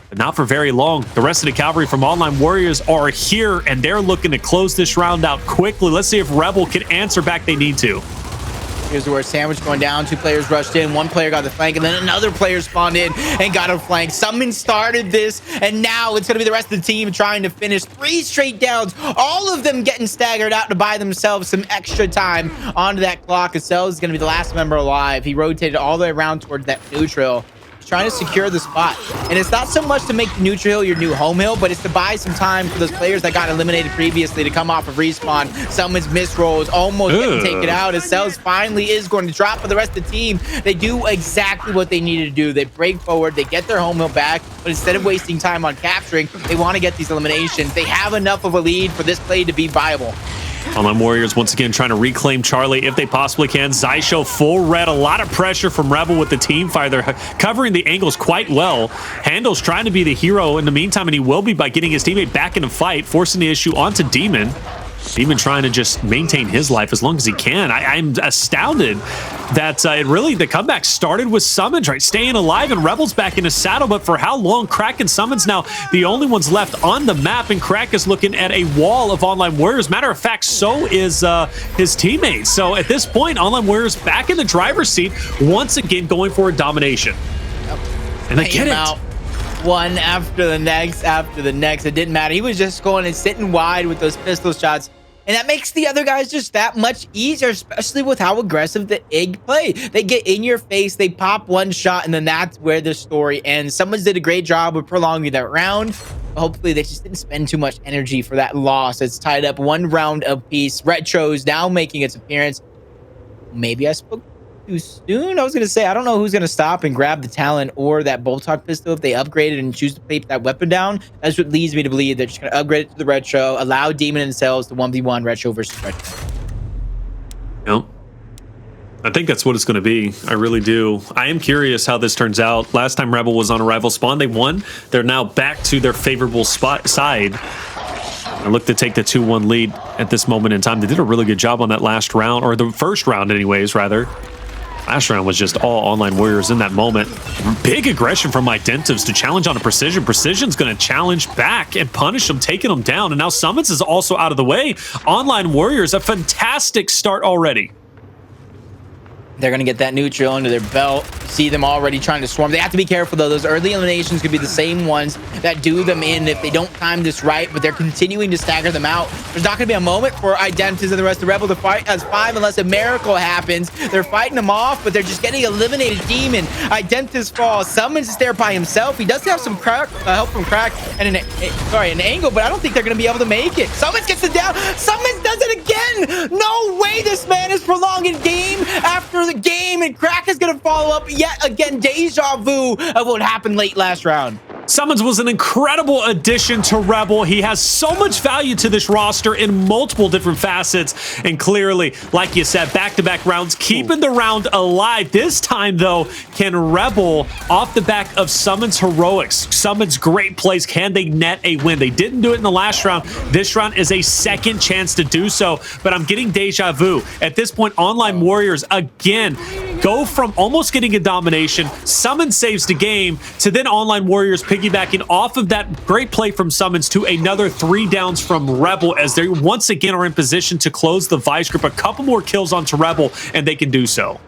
but not for very long. The rest of the cavalry from Online Warriors are here, and they're looking to close this round out quickly. Let's see if Rebel can answer back. They need to. Here's where sandwich going down. 2 players rushed in. 1 player got the flank, and then another player spawned in and got a flank. SuMuns started this, and now it's going to be the rest of the team trying to finish 3 straight downs. All of them getting staggered out to buy themselves some extra time onto that clock. Acells is going to be the last member alive. He rotated all the way around towards that neutral, trying to secure the spot. And it's not so much to make the neutral hill your new home hill, but it's to buy some time for those players that got eliminated previously to come off of respawn. SuMuns misrolls, almost getting taken out. Acells finally is going to drop for the rest of the team. They do exactly what they needed to do. They break forward, they get their home hill back, but instead of wasting time on capturing, they want to get these eliminations. They have enough of a lead for this play to be viable. Online Warriors once again trying to reclaim Charlie if they possibly can. Xysho full red. A lot of pressure from Rebel with the team fire. They're covering the angles quite well. Hndles trying to be the hero in the meantime, and he will be by getting his teammate back in the fight, forcing the issue onto Demon. Demon trying to just maintain his life as long as he can. I'm astounded that the comeback started with SuMuns, right? Staying alive, and Rebel's back in his saddle, but for how long? Crack and SuMuns now the only ones left on the map, and Crack is looking at a wall of Online Warriors. Matter of fact, so is his teammates. So at this point, Online Warriors back in the driver's seat, once again going for a domination. Yep. And they get it. One after the next, after the next. It didn't matter. He was just going and sitting wide with those pistol shots. And that makes the other guys just that much easier, especially with how aggressive the IG play. They get in your face, they pop 1 shot, and then that's where the story ends. Someone did a great job of prolonging that round. Hopefully, they just didn't spend too much energy for that loss. It's tied up 1 round apiece. Retro's now making its appearance. Maybe I spoke too soon. I was going to say, I don't know who's going to stop and grab the talent or that Boltok pistol if they upgrade it and choose to play that weapon down. That's what leads me to believe they're just going to upgrade it to the Retro, allow Demon and Acells to 1v1 Retro versus Retro. Yep. I think that's what it's going to be. I really do. I am curious how this turns out. Last time Rebel was on a rival spawn, they won. They're now back to their favorable side. I look to take the 2-1 lead at this moment in time. They did a really good job on that last round, or the first round anyways, rather. Last round was just all Online Warriors in that moment. Big aggression from Identivez to challenge on a Precision. Precision's going to challenge back and punish them, taking them down. And now SuMuns is also out of the way. Online Warriors, a fantastic start already. They're going to get that neutral under their belt. See them already trying to swarm. They have to be careful, though. Those early eliminations could be the same ones that do them in if they don't time this right, but they're continuing to stagger them out. There's not going to be a moment for Identivez and the rest of Rebel to fight as 5 unless a miracle happens. They're fighting them off, but they're just getting eliminated. Demon, Identivez falls. SuMuns is there by himself. He does have some help from Crack and an angle, but I don't think they're going to be able to make it. SuMuns gets it down. SuMuns does it again. No way this man is prolonging game after the game, and Crack is going to follow up yet again. Deja vu of what happened late last round. SuMuns was an incredible addition to Rebel. He has so much value to this roster in multiple different facets. And clearly, like you said, back-to-back rounds, keeping the round alive. This time, though, can Rebel, off the back of SuMuns' heroics, SuMuns' great plays, can they net a win? They didn't do it in the last round. This round is a second chance to do so. But I'm getting deja vu. At this point, Online Warriors, again, go from almost getting a domination, SuMuns saves the game, to then Online Warriors piggybacking off of that great play from SuMuns to another 3 downs from Rebel as they once again are in position to close the Vice group. A couple more kills onto Rebel, and they can do so.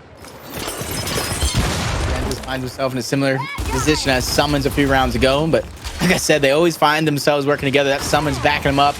finds himself in a similar position as SuMuns a few rounds ago. But like I said, they always find themselves working together. That SuMuns backing him up.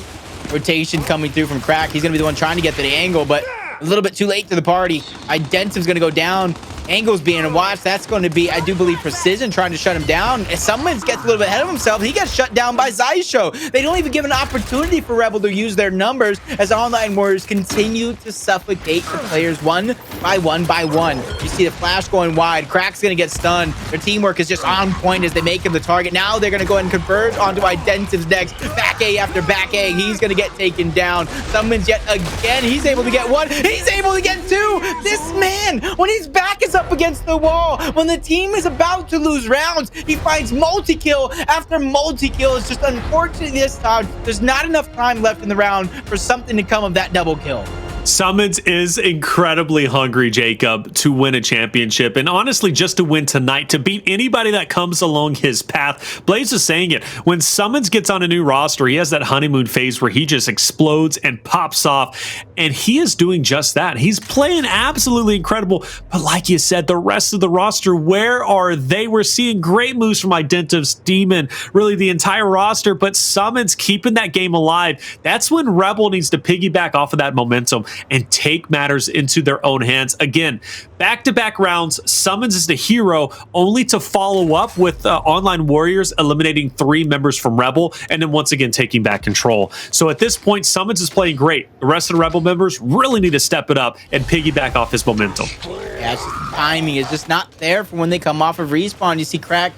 Rotation coming through from Crack. He's going to be the one trying to get to the angle, but a little bit too late to the party. Identivez going to go down. Angle's being watched. That's going to be, I do believe, Preseason trying to shut him down. And SuMuns gets a little bit ahead of himself. He gets shut down by Xysho. They don't even give an opportunity for Rebel to use their numbers as Online Warriors continue to suffocate the players one by one by one. You see the flash going wide. Crack's going to get stunned. Their teamwork is just on point as they make him the target. Now they're going to go ahead and converge onto Identivez next. Back A after back A. He's going to get taken down. SuMuns yet again. He's able to get one. He's able to get two. This man, when his back is up against the wall, when the team is about to lose rounds, he finds multi-kill after multi-kill. It's just unfortunate this time there's not enough time left in the round for something to come of that double kill. SuMuns is incredibly hungry, Jacob, to win a championship, and honestly, just to win tonight, to beat anybody that comes along his path. Blaze is saying it. When SuMuns gets on a new roster, he has that honeymoon phase where he just explodes and pops off, and he is doing just that. He's playing absolutely incredible, but like you said, the rest of the roster, where are they? We're seeing great moves from Identivez, Demon, really the entire roster, but SuMuns keeping that game alive. That's when Rebel needs to piggyback off of that momentum and take matters into their own hands. Again, back-to-back rounds, SuMuns is the hero, only to follow up with Online Warriors eliminating 3 members from Rebel, and then once again taking back control. So at this point, SuMuns is playing great. The rest of the Rebel members really need to step it up and piggyback off his momentum. Yeah, it's just the timing is just not there for when they come off of respawn. You see Crack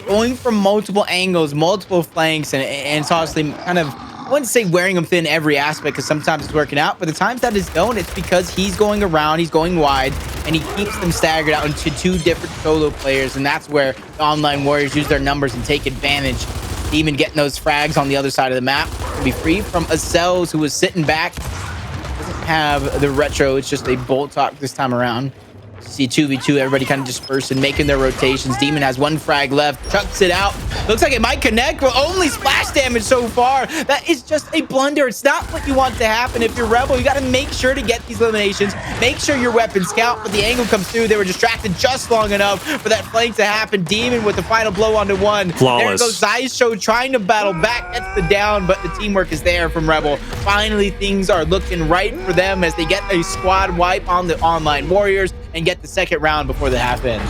going from multiple angles, multiple flanks, and it's honestly kind of, I wouldn't say wearing him thin every aspect, because sometimes it's working out, but the times that is going, it's because he's going around, he's going wide, and he keeps them staggered out into 2 different solo players, and that's where the Online Warriors use their numbers and take advantage. Even getting those frags on the other side of the map to be free from Acells, who was sitting back. Doesn't have the retro, it's just a bolt talk this time around. See 2v2, everybody kind of dispersed and making their rotations. Demon has 1 frag left, chucks it out. Looks like it might connect, but only splash damage so far. That is just a blunder. It's not what you want to happen. If you're Rebel, you got to make sure to get these eliminations. Make sure your weapons count, but the angle comes through. They were distracted just long enough for that flank to happen. Demon with the final blow onto 1. Flawless. There goes Xysho trying to battle back. Gets the down, but the teamwork is there from Rebel. Finally, things are looking right for them as they get a squad wipe on the Online Warriors and get the second round before the half end.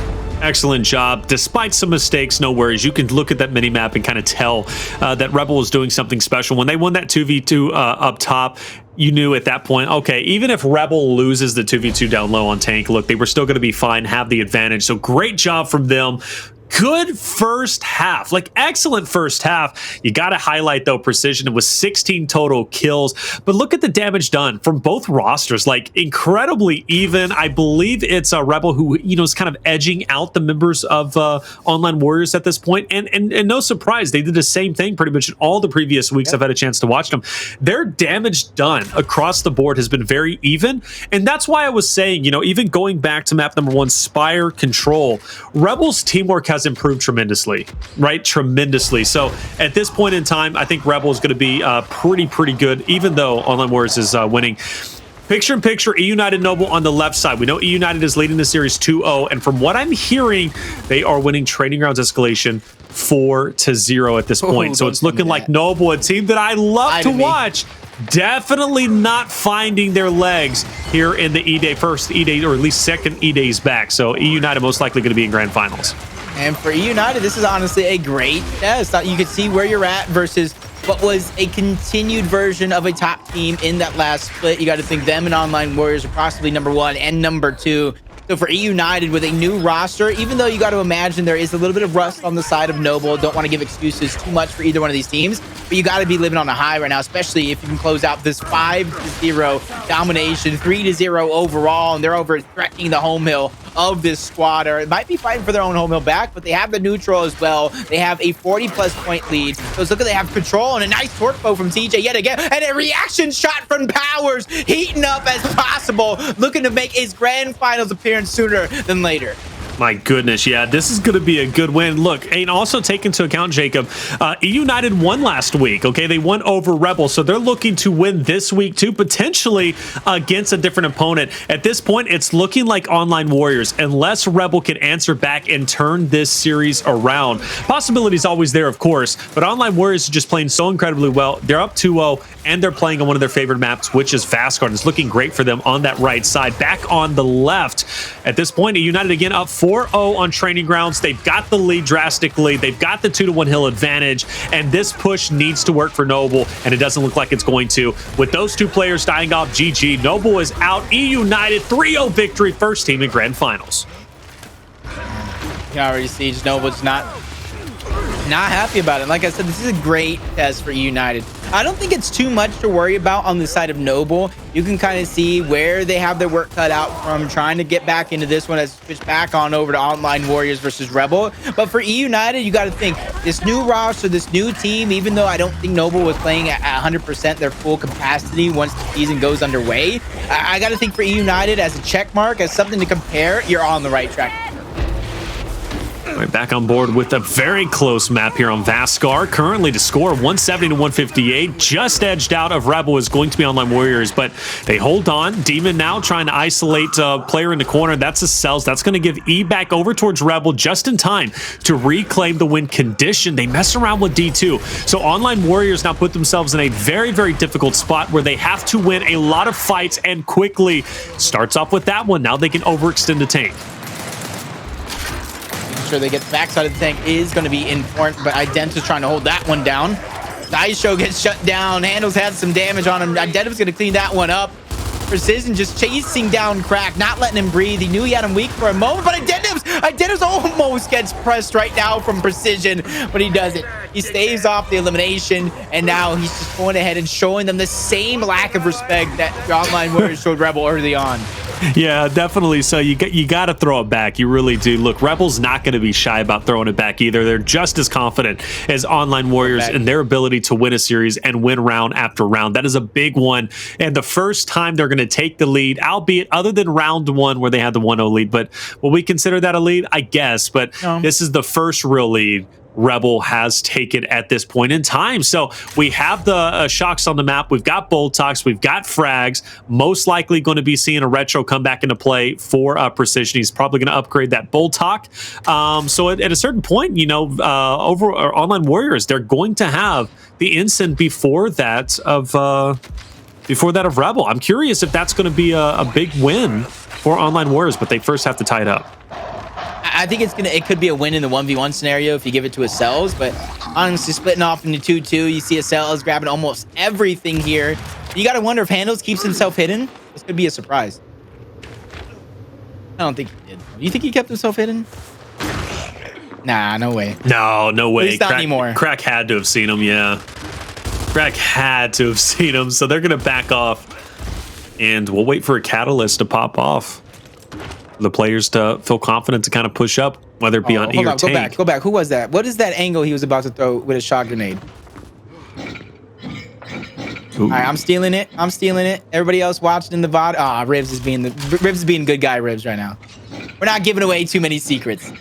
Excellent job. Despite some mistakes, no worries. You can look at that mini-map and kind of tell that Rebel was doing something special. When they won that 2v2 up top, you knew at that point, okay, even if Rebel loses the 2v2 down low on tank, look, they were still going to be fine, have the advantage. So great job from them. Good first half, like excellent first half. You got to highlight though Precision. It was 16 total kills, but look at the damage done from both rosters, like incredibly even. I believe it's a Rebel who, you know, is kind of edging out the members of Online Warriors at this point, and no surprise, they did the same thing pretty much in all the previous weeks. I've had a chance to watch them. Their damage done across the board has been very even, and that's why I was saying, you know, even going back to map number 1, Speyer Control, Rebel's teamwork has improved tremendously, right? Tremendously. So at this point in time, I think Rebel is going to be pretty good, even though Online Warriors is winning. Picture in picture, E United Noble on the left side. We know E United is leading the series 2-0, and from what I'm hearing, they are winning Training Grounds Escalation 4-0 at this point. So it's looking like Noble, a team that I love to watch, definitely not finding their legs here in the E-Day, first E-Day, or at least second E-Days back. So E United most likely going to be in Grand Finals. And for E United, this is honestly a great test. You can see where you're at versus what was a continued version of a top team in that last split. You got to think them and Online Warriors are possibly number 1 and number 2. So for E United with a new roster, even though you got to imagine there is a little bit of rust on the side of Noble, don't want to give excuses too much for either one of these teams, but you got to be living on a high right now, especially if you can close out this 5-0 domination, 3-0 overall, and they're over threatening the home hill of this squad, or it might be fighting for their own home hill back, but they have the neutral as well. They have a 40+ point lead. So look at, they have control and a nice torque bow from TJ yet again, and a reaction shot from Powers, heating up as possible, looking to make his grand finals appearance sooner than later. My goodness, yeah, this is going to be a good win. Look, and also take into account, Jacob, United won last week, okay? They won over Rebel, so they're looking to win this week too, potentially against a different opponent. At this point, it's looking like Online Warriors, unless Rebel can answer back and turn this series around. Possibility is always there, of course, but Online Warriors are just playing so incredibly well. They're up 2-0, and they're playing on one of their favorite maps, which is Vasgar. It's looking great for them on that right side. Back on the left, at this point, United again up 4-0 on training grounds. They've got the lead drastically. They've got the 2-1 hill advantage, and this push needs to work for Noble, and it doesn't look like it's going to. With those two players dying off, GG. Noble is out. United 3-0 victory, first team in Grand Finals. You can already see just Noble's not happy about it. Like I said, this is a great test for United. I don't think it's too much to worry about on the side of Noble. You can kind of see where they have their work cut out from trying to get back into this one as switched back on over to Online Warriors versus Rebel. But for United, you got to think this new roster, this new team, even though I don't think Noble was playing at 100% their full capacity once the season goes underway, I got to think for United as a check mark, as something to compare, you're on the right track. All right, back on board with a very close map here on Vasgar. Currently to score 170 to 158. Just edged out of Rebel is going to be Online Warriors, but they hold on. Demon now trying to isolate player in the corner. That's Acells. That's going to give E back over towards Rebel just in time to reclaim the win condition. They mess around with D2. So Online Warriors now put themselves in a very, very difficult spot where they have to win a lot of fights and quickly. Starts off with that one. Now they can overextend the tank. Sure they get the backside of the tank is going to be important, but Identivez trying to hold that one down. Xysho gets shut down. Hndles had some damage on him. Identivez going to clean that one up. Preseason just chasing down Crack, not letting him breathe. He knew he had him weak for a moment, but Identivez almost gets pressed right now from Precision, but he doesn't. He staves off the elimination, and now he's just going ahead and showing them the same lack of respect that the Online Warriors showed Rebel early on. Yeah, definitely. So you got to throw it back. You really do. Look, Rebel's not going to be shy about throwing it back either. They're just as confident as Online Warriors in their ability to win a series and win round after round. That is a big one. And the first time they're going to take the lead, albeit other than round one where they had the 1-0 lead. But will we consider that a lead? I guess. But this is the first real lead Rebel has taken at this point in time. So we have the shocks on the map. We've got Boltox. We've got frags. Most likely going to be seeing a retro come back into play for Precision. He's probably going to upgrade that Boltox. So at a certain point, you know, over Online Warriors, they're going to have the Ensign before that of Rebel. I'm curious if that's going to be a big win for Online Warriors, but they first have to tie it up. I think it could be a win in the 1v1 scenario if you give it to Acells, but honestly, splitting off into 2-2, you see Acells grabbing almost everything here. You got to wonder if Hndles keeps himself hidden. This could be a surprise. I don't think he did. Do you think he kept himself hidden? Nah, no way. No way. At least not anymore. Crack had to have seen him, yeah. Crack had to have seen him, so they're going to back off. And we'll wait for a catalyst to pop off. The players to feel confident to kind of push up, whether it be on E or tank. Go back. Who was that? What is that angle he was about to throw with a shot grenade? All right, I'm stealing it. Everybody else watching in the VOD. Rivs is being good guy Rivs right now. We're not giving away too many secrets.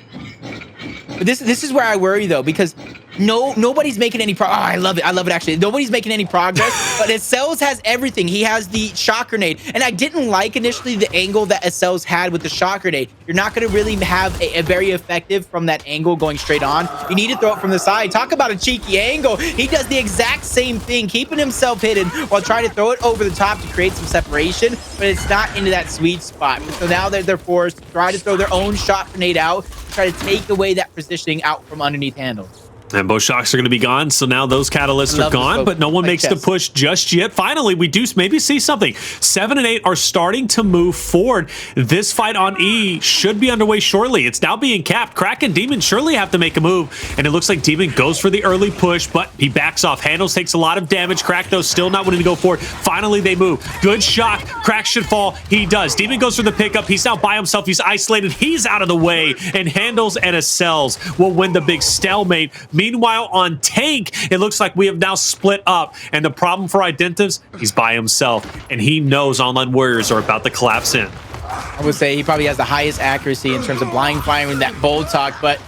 But this is where I worry though, because nobody's making any I love it actually. Nobody's making any progress, but Acells has everything. He has the shot grenade, and I didn't like initially the angle that Acells had with the shot grenade. You're not going to really have a very effective from that angle going straight on. You need to throw it from the side. Talk about a cheeky angle. He does the exact same thing, keeping himself hidden while trying to throw it over the top to create some separation, but it's not into that sweet spot. So now they're forced to try to throw their own shot grenade out, try to take away that positioning out from underneath Hndles. And both shocks are going to be gone, so now those catalysts are gone, but no one makes the push just yet. Finally, we do maybe see something. 7 and 8 are starting to move forward. This fight on E should be underway shortly. It's now being capped. Crack and Demon surely have to make a move, and it looks like Demon goes for the early push, but he backs off. Hndles takes a lot of damage. Crack, though, still not wanting to go forward. Finally, they move. Good shock. Crack should fall. He does. Demon goes for the pickup. He's now by himself. He's isolated. He's out of the way, and Hndles and Acells will win the big stalemate. Meanwhile, on tank, it looks like we have now split up. And the problem for Identivez, he's by himself. And he knows Online Warriors are about to collapse in. I would say he probably has the highest accuracy in terms of blind firing that bolt talk, but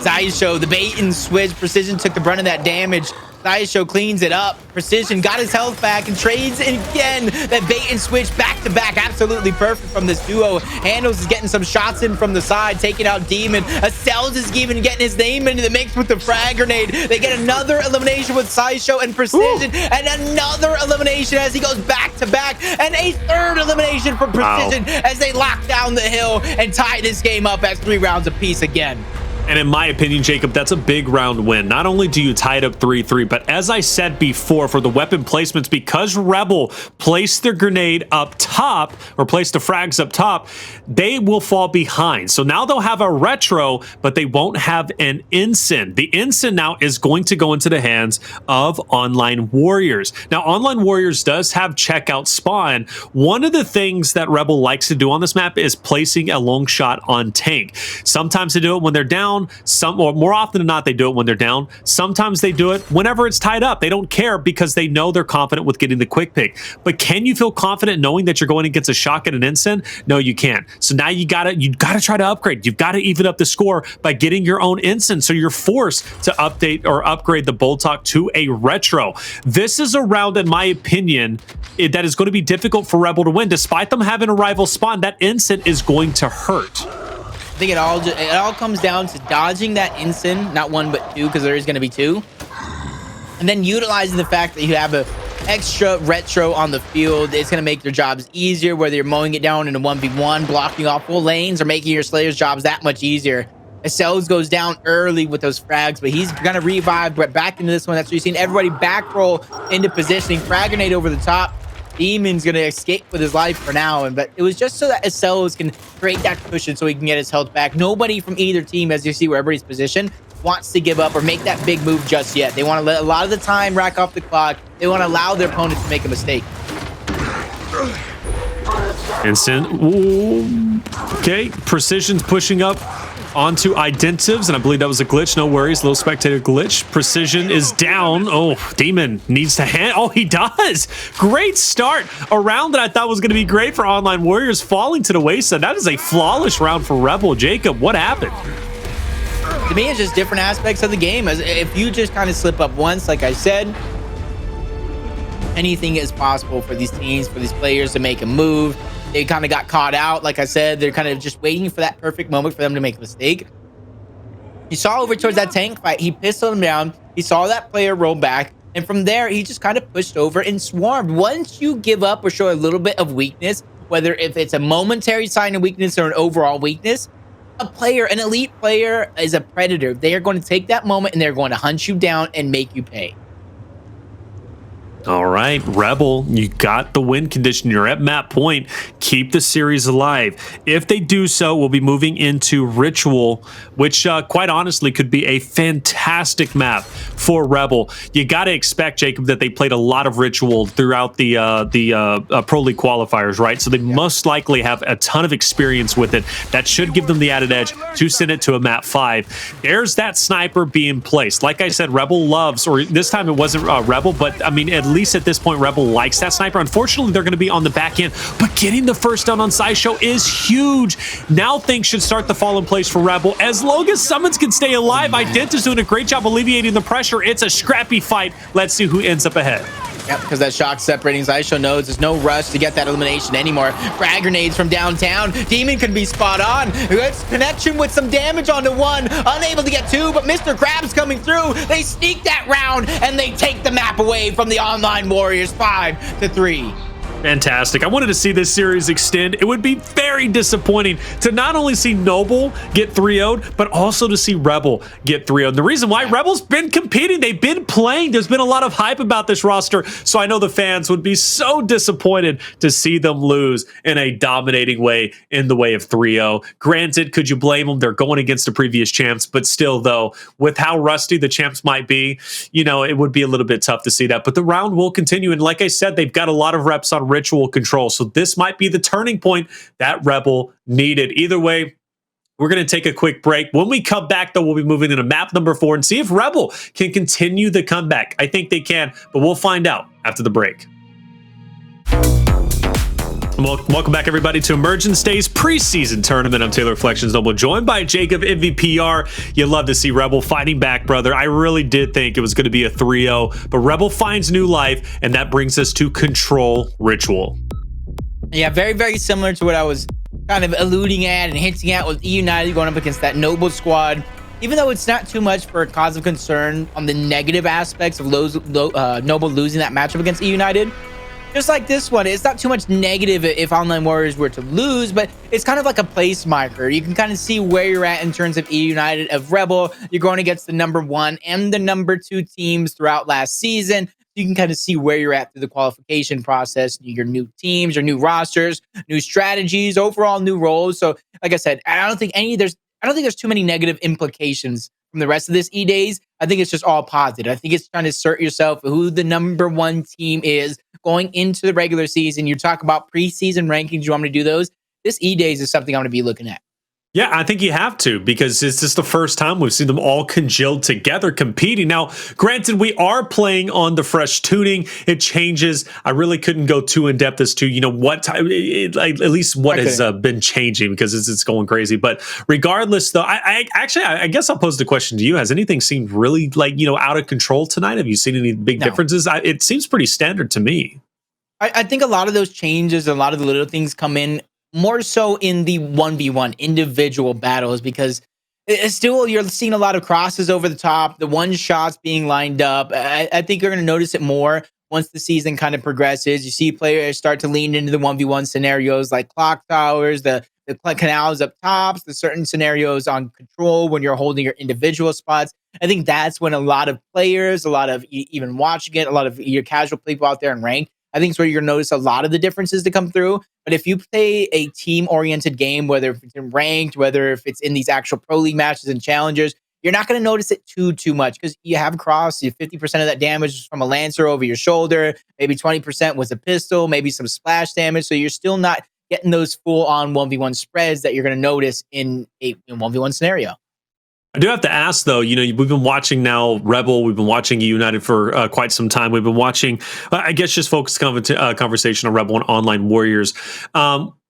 Xysho, the bait and switch, Precision took the brunt of that damage. Xysho cleans it up. Precision got his health back and trades again. That bait and switch back to back. Absolutely perfect from this duo. Hndles is getting some shots in from the side, taking out Demon. Acells is even getting his name into the mix with the frag grenade. They get another elimination with Xysho and Precision. Ooh. And another elimination as he goes back to back. And a third elimination for Precision as they lock down the hill and tie this game up at 3 rounds apiece again. And in my opinion, Jacob, that's a big round win. Not only do you tie it up 3-3, but as I said before, for the weapon placements, because Rebel placed their grenade up top, or placed the frags up top, they will fall behind. So now they'll have a retro, but they won't have an ensign. The ensign now is going to go into the hands of Online Warriors. Now, Online Warriors does have checkout spawn. One of the things that Rebel likes to do on this map is placing a long shot on tank. Sometimes they do it when they're down. Or more often than not, they do it when they're down. Sometimes they do it whenever it's tied up. They don't care because they know they're confident with getting the quick pick. But can you feel confident knowing that you're going against a shotgun and ensign? No, you can't. So now you gotta try to upgrade. You've got to even up the score by getting your own ensign. So you're forced to update or upgrade the Boltok to a retro. This is a round, in my opinion, that is going to be difficult for Rebel to win. Despite them having a rival spawn, that ensign is going to hurt. I think it all comes down to dodging that ensign, not 1 but 2, because there is going to be 2, and then utilizing the fact that you have a extra retro on the field. It's going to make their jobs easier, whether you're mowing it down in a 1v1, blocking off full lanes, or making your Slayer's jobs that much easier. Acells goes down early with those frags, but he's going to revive back into this one. That's what you've seen everybody back roll into positioning. Frag grenade over the top. Demon's gonna escape with his life for now, but it was just so that Acells can create that cushion so he can get his health back. Nobody from either team, as you see where everybody's positioned, wants to give up or make that big move just yet. They want to let a lot of the time rack off the clock. They want to allow their opponent to make a mistake. Instant. Ooh. Okay, Precision's pushing up onto Identivez, and I believe that was a glitch. No worries, little spectator glitch. Precision is down. Oh, Demon needs to hand. Oh, he does. Great start. A round that I thought was going to be great for Online Warriors falling to the wayside. That is a flawless round for Rebel. Jacob, what happened? To me, it's just different aspects of the game. As if you just kind of slip up once, like I said, anything is possible for these teams, for these players to make a move. They kind of got caught out. Like I said, they're kind of just waiting for that perfect moment for them to make a mistake. You saw over towards that tank fight, he pistoled him down. He saw that player roll back. And from there, he just kind of pushed over and swarmed. Once you give up or show a little bit of weakness, whether if it's a momentary sign of weakness or an overall weakness, a player, an elite player, is a predator. They are going to take that moment and they're going to hunt you down and make you pay. All right, Rebel, you got the win condition. You're at map point. Keep the series alive. If they do so, we'll be moving into Ritual, which quite honestly could be a fantastic map for Rebel. You got to expect, Jacob, that they played a lot of Ritual throughout the Pro League qualifiers, right? So they most likely have a ton of experience with it. That should give them the added edge to send it to a map 5. There's that sniper being placed. Like I said, Rebel loves, or this time it wasn't Rebel, but I mean, at least at this point, Rebel likes that sniper. Unfortunately, they're going to be on the back end, but getting the first down on Xysho is huge. Now things should start to fall in place for Rebel. As long as SuMuns can stay alive, Identivez doing a great job alleviating the pressure. It's a scrappy fight. Let's see who ends up ahead. Yep, because that shock separating Xysho knows there's no rush to get that elimination anymore. Frag grenades from downtown. Demon can be spot on. It's connection with some damage onto 1. Unable to get 2, but Mr. Krabs coming through. They sneak that round, and they take the map away from the Online Warriors 5-3. Fantastic. I wanted to see this series extend. It would be very disappointing to not only see Noble get 3-0'd, but also to see Rebel get 3-0'd. The reason why, Rebel's been competing. They've been playing. There's been a lot of hype about this roster, so I know the fans would be so disappointed to see them lose in a dominating way in the way of 3-0. Granted, could you blame them? They're going against the previous champs, but still, though, with how rusty the champs might be, you know, it would be a little bit tough to see that. But the round will continue, and like I said, they've got a lot of reps on Ritual control. So this might be the turning point that Rebel needed. Either way, we're going to take a quick break. When we come back, though, we'll be moving into map number 4 and see if Rebel can continue the comeback. I think they can, but we'll find out after the break. Welcome back, everybody, to Emergence Day's preseason tournament. I'm Taylor Reflections Noble, joined by Jacob MVPR. You love to see Rebel fighting back, brother. I really did think it was going to be a 3-0, but Rebel finds new life, and that brings us to Control Ritual. Yeah, very, very similar to what I was kind of alluding at and hinting at with United going up against that Noble squad. Even though it's not too much for a cause of concern on the negative aspects of Noble losing that matchup against United, just like this one, it's not too much negative if Online Warriors were to lose, but it's kind of like a place marker. You can kind of see where you're at in terms of United, of Rebel. You're going against the #1 and the #2 teams throughout last season. You can kind of see where you're at through the qualification process, your new teams, your new rosters, new strategies, overall new roles. So, like I said, I don't think there's too many negative implications from the rest of this EDays. I think it's just all positive. I think it's trying to assert yourself who the #1 team is going into the regular season. You talk about preseason rankings. You want me to do those? This EDays is something I'm going to be looking at. Yeah, I think you have to, because it's just the first time we've seen them all congealed together competing. Now, granted, we are playing on the fresh tuning. It changes. I really couldn't go too in depth as to, what time, at least what has been changing, because it's going crazy. But regardless, though, I guess I'll pose the question to you. Has anything seemed really out of control tonight? Have you seen any big differences? It seems pretty standard to me. I think a lot of those changes, a lot of the little things come in more so in the 1v1 individual battles, because it's still, you're seeing a lot of crosses over the top, the one shots being lined up. I think you're going to notice it more once the season kind of progresses. You see players start to lean into the 1v1 scenarios like Clocktowers, the canals up tops, the certain scenarios on Control when you're holding your individual spots. I think that's when a lot of players, a lot of even watching it, a lot of your casual people out there in rank, I think it's where you're going to notice a lot of the differences to come through. But if you play a team-oriented game, whether it's in ranked, whether if it's in these actual Pro League matches and challengers, you're not going to notice it too much, because you have cross, 50% of that damage is from a Lancer over your shoulder, maybe 20% was a pistol, maybe some splash damage. So you're still not getting those full-on 1v1 spreads that you're going to notice in a 1v1 scenario. I do have to ask, though, we've been watching now Rebel, we've been watching United for quite some time. We've been watching, I guess, just focused conversation on Rebel and Online Warriors.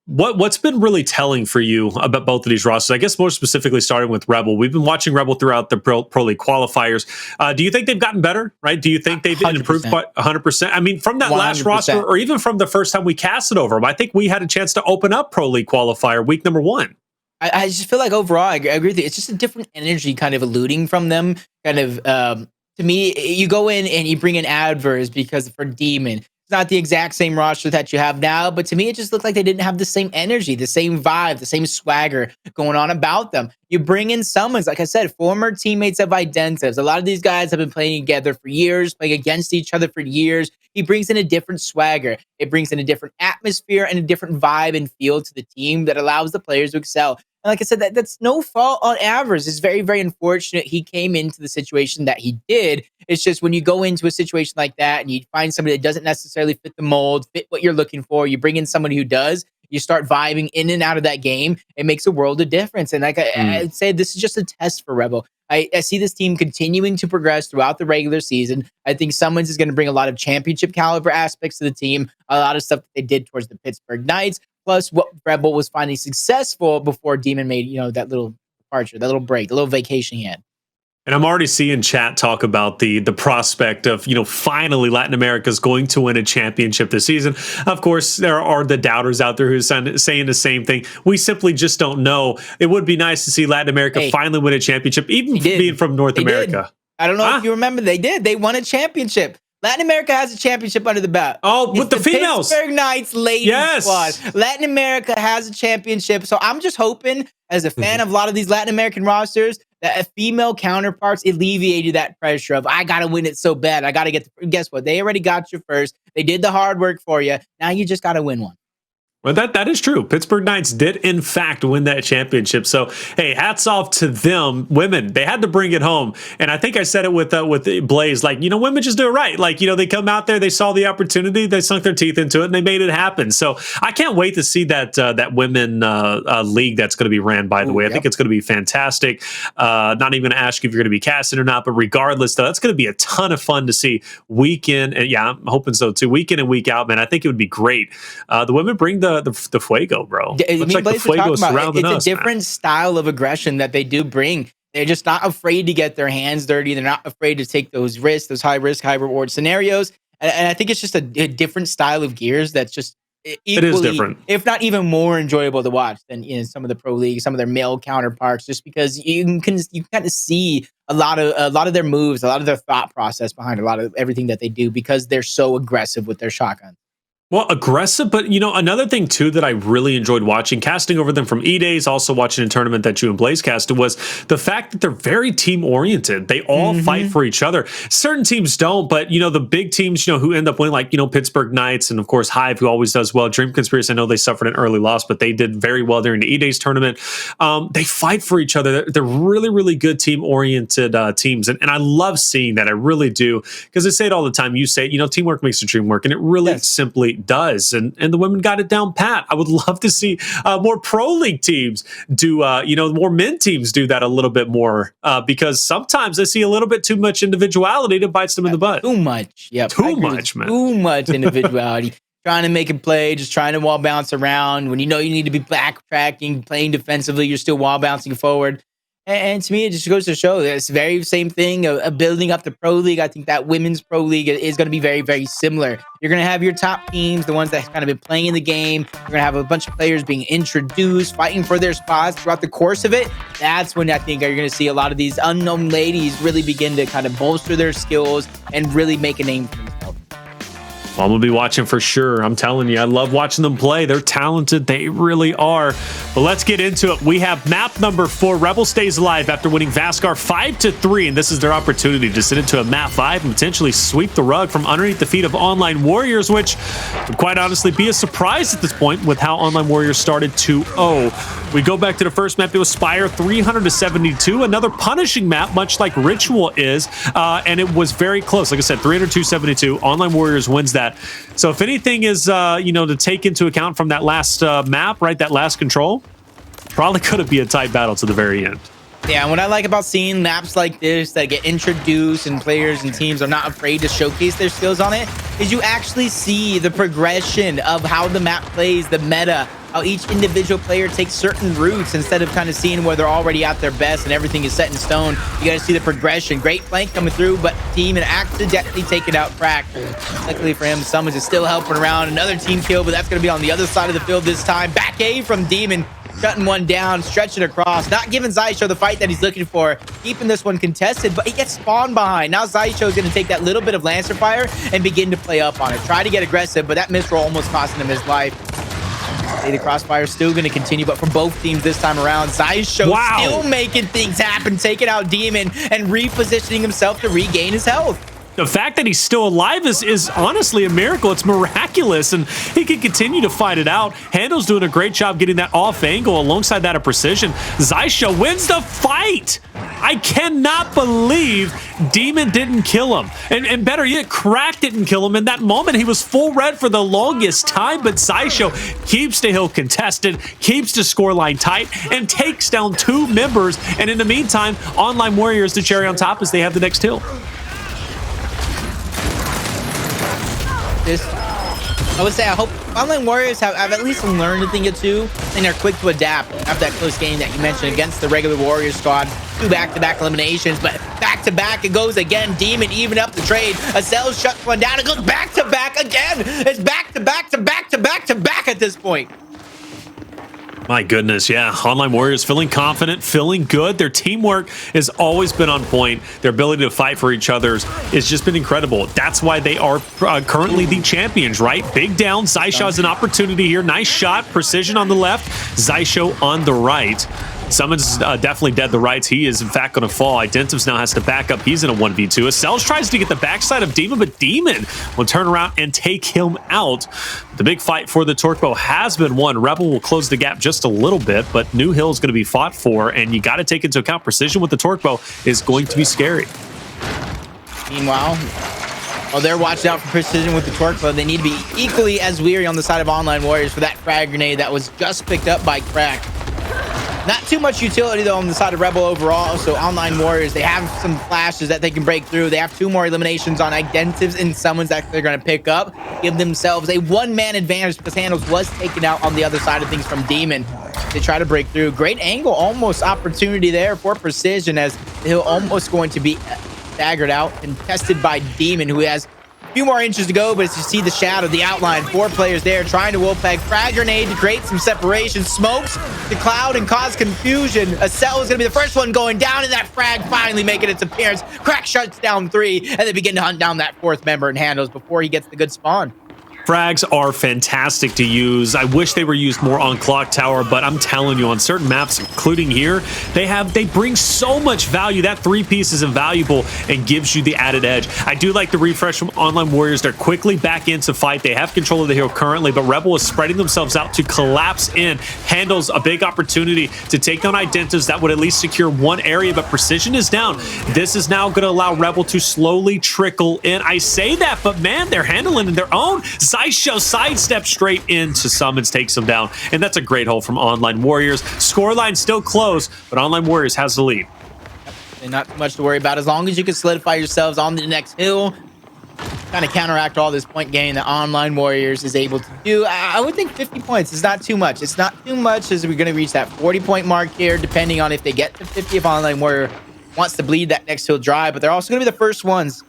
What's been really telling for you about both of these rosters? I guess more specifically starting with Rebel. We've been watching Rebel throughout the Pro League qualifiers. Do you think they've gotten better, right? Do you think they've 100%. improved by 100%? I mean, from that 100%. Last roster, or even from the first time we casted over them, I think we had a chance to open up Pro League qualifier week #1. I just feel like overall, I agree with you. It's just a different energy kind of eluding from them. Kind of, to me, you go in and you bring in Adverse because for Demon, it's not the exact same roster that you have now. But to me, it just looked like they didn't have the same energy, the same vibe, the same swagger going on about them. You bring in SuMuns, like I said, former teammates of Identivez. A lot of these guys have been playing together for years, playing against each other for years. He brings in a different swagger. It brings in a different atmosphere and a different vibe and feel to the team that allows the players to excel. And like I said, that's no fault on Avers. It's very, very unfortunate he came into the situation that he did. It's just when you go into a situation like that and you find somebody that doesn't necessarily fit the mold, fit what you're looking for, you bring in somebody who does, you start vibing in and out of that game, it makes a world of difference. And like I'd say, this is just a test for Rebel. I see this team continuing to progress throughout the regular season. I think SuMuns is going to bring a lot of championship caliber aspects to the team, a lot of stuff that they did towards the Pittsburgh Knights, plus what Rebel was finding successful before Demon made, that little departure, that little break, the little vacation he had. And I'm already seeing chat talk about the prospect of, finally Latin America is going to win a championship this season. Of course, there are the doubters out there who are saying the same thing. We simply just don't know. It would be nice to see Latin America finally win a championship, even being from North America. I don't know if you remember, they did. They won a championship. Latin America has a championship under the belt. Oh, with the females. Pittsburgh Knights ladies squad. Latin America has a championship. So I'm just hoping, as a fan of a lot of these Latin American rosters, that female counterparts alleviated that pressure of, I got to win it so bad. I got to guess what? They already got you first. They did the hard work for you. Now you just got to win one. Well, that is true. Pittsburgh Knights did, in fact, win that championship. So, hey, hats off to them. Women, they had to bring it home. And I think I said it with Blaze, women just do it right. They come out there, they saw the opportunity, they sunk their teeth into it, and they made it happen. So I can't wait to see that women league that's going to be ran, by the way. I think it's going to be fantastic. Not even going to ask you if you're going to be casted or not, but regardless, though, that's going to be a ton of fun to see week in. And yeah, I'm hoping so too. Week in and week out, man. I think it would be great. The women bring the the Fuego, bro. Me Looks like and the Blaze were Fuego talking about surrounding it's us, a different style of aggression that they do bring. They're just not afraid to get their hands dirty. They're not afraid to take those risks, those high risk, high reward scenarios. And I think it's just a different style of Gears that's just It is equally, different, if not even more enjoyable to watch than some of the pro leagues, some of their male counterparts, just because you kind of see a lot of their moves, a lot of their thought process behind a lot of everything that they do because they're so aggressive with their shotguns. Well, aggressive, but another thing too that I really enjoyed watching, casting over them from EDays, also watching a tournament that you and Blaze casted, was the fact that they're very team oriented. They all fight for each other. Certain teams don't, but the big teams, who end up winning, like Pittsburgh Knights and of course Hive, who always does well. Dream Conspiracy, I know they suffered an early loss, but they did very well during the EDays tournament. They fight for each other. They're really, really good team oriented teams, and I love seeing that. I really do, because I say it all the time. You say, teamwork makes the dream work, and it really simply does, and the women got it down pat. I would love to see more pro league teams do more men teams do that a little bit more, because sometimes I see a little bit too much individuality that bites them in the butt. Too much. Too much, man. Too much individuality. Trying to make a play, just trying to wall bounce around when you need to be backtracking, playing defensively, you're still wall bouncing forward. And to me, it just goes to show that it's the very same thing of building up the pro league. I think that women's pro league is going to be very, very similar. You're going to have your top teams, the ones that kind of been playing in the game. You're going to have a bunch of players being introduced, fighting for their spots throughout the course of it. That's when I think you're going to see a lot of these unknown ladies really begin to kind of bolster their skills and really make a name for themselves. Well, I'm going to be watching for sure. I'm telling you, I love watching them play. They're talented. They really are. But let's get into it. We have map number 4. Rebel stays alive after winning Vasgar 5-3, and this is their opportunity to sit into a map 5 and potentially sweep the rug from underneath the feet of Online Warriors, which would quite honestly be a surprise at this point with how Online Warriors started 2-0. We go back to the first map. It was Speyer 300-72, another punishing map, much like Ritual is, and it was very close. Like I said, 300-72. Online Warriors wins that. So if anything is, to take into account from that last map, right, that last control, probably could be a tight battle to the very end. Yeah, and what I like about seeing maps like this that get introduced and players and teams are not afraid to showcase their skills on it is you actually see the progression of how the map plays, the meta, how each individual player takes certain routes instead of kind of seeing where they're already at their best and everything is set in stone. You got to see the progression. Great flank coming through, but team and accidentally taking out Crack. Luckily for him, SuMuns is still helping around. Another team kill, but that's going to be on the other side of the field this time. Back A from Demon. Shutting one down, stretching across, not giving Xysho the fight that he's looking for, keeping this one contested, but he gets spawned behind. Now Xysho is going to take that little bit of Lancer fire and begin to play up on it. Try to get aggressive, but that misroll almost costing him his life. The crossfire is still going to continue, but from both teams this time around, Xysho still making things happen, taking out Demon and repositioning himself to regain his health. The fact that he's still alive is honestly a miracle. It's miraculous, and he can continue to fight it out. Hndles doing a great job getting that off angle alongside that of Precision. Xysho wins the fight. I cannot believe Demon didn't kill him. And better yet, Crack didn't kill him. In that moment, he was full red for the longest time, but Xysho keeps the hill contested, keeps the scoreline tight, and takes down 2 members. And in the meantime, Online Warriors, the cherry on top, as they have the next hill. I would say I hope Online Warriors have at least learned a thing or two, and they're quick to adapt after that close game that you mentioned against the regular Warriors squad. 2 back-to-back eliminations, but back-to-back it goes again. Demon even up the trade. Acells shuts one down. It goes back-to-back again. It's back-to-back-to-back-to-back-to-back at this point. My goodness, yeah. Online Warriors feeling confident, feeling good. Their teamwork has always been on point. Their ability to fight for each other has just been incredible. That's why they are currently the champions, right? Big down. Xysho has an opportunity here. Nice shot. Precision on the left. Xysho on the right. SuMuns definitely dead the rights. He is, in fact, going to fall. Identivez now has to back up. He's in a 1v2. Acells tries to get the backside of Demon, but Demon will turn around and take him out. The big fight for the Torque Bow has been won. Rebel will close the gap just a little bit, but New Hill is going to be fought for, and you got to take into account Precision with the Torque Bow is going to be scary. Meanwhile, while they're watching out for Precision with the Torque Bow, they need to be equally as weary on the side of Online Warriors for that frag grenade that was just picked up by Crack. Not too much utility, though, on the side of Rebel overall. So Online Warriors, they have some flashes that they can break through. They have 2 more eliminations on Identivez and SuMuns that they're going to pick up. Give themselves a 1-man advantage because Hndles was taken out on the other side of things from Demon. They try to break through. Great angle, almost opportunity there for Precision as he'll almost going to be staggered out and tested by Demon, who has a few more inches to go, but as you see the shadow, the outline, 4 players there trying to Wolfpack. Frag grenade to create some separation. Smokes the cloud and cause confusion. Acells is going to be the first one going down, and that frag finally making its appearance. Crack shuts down 3, and they begin to hunt down that 4th member in Hndles before he gets the good spawn. Frags are fantastic to use. I wish they were used more on Clocktower, but I'm telling you, on certain maps, including here, they bring so much value. That 3-piece is invaluable and gives you the added edge. I do like the refresh from Online Warriors. They're quickly back into fight. They have control of the hill currently, but Rebel is spreading themselves out to collapse in. Handles a big opportunity to take down Identivez that would at least secure 1 area, but Precision is down. This is now going to allow Rebel to slowly trickle in. I say that, but man, they're handling it their own. Xysho sidestep straight into SuMuns, takes him down, and that's a great hole from Online Warriors. Scoreline still close, but Online Warriors has the lead. And not too much to worry about as long as you can solidify yourselves on the next hill. Kind of counteract all this point gain that Online Warriors is able to do. I would think 50 points is not too much. It's not too much as we're going to reach that 40-point mark here, depending on if they get to 50, if Online Warrior wants to bleed that next hill dry. But they're also going to be the first ones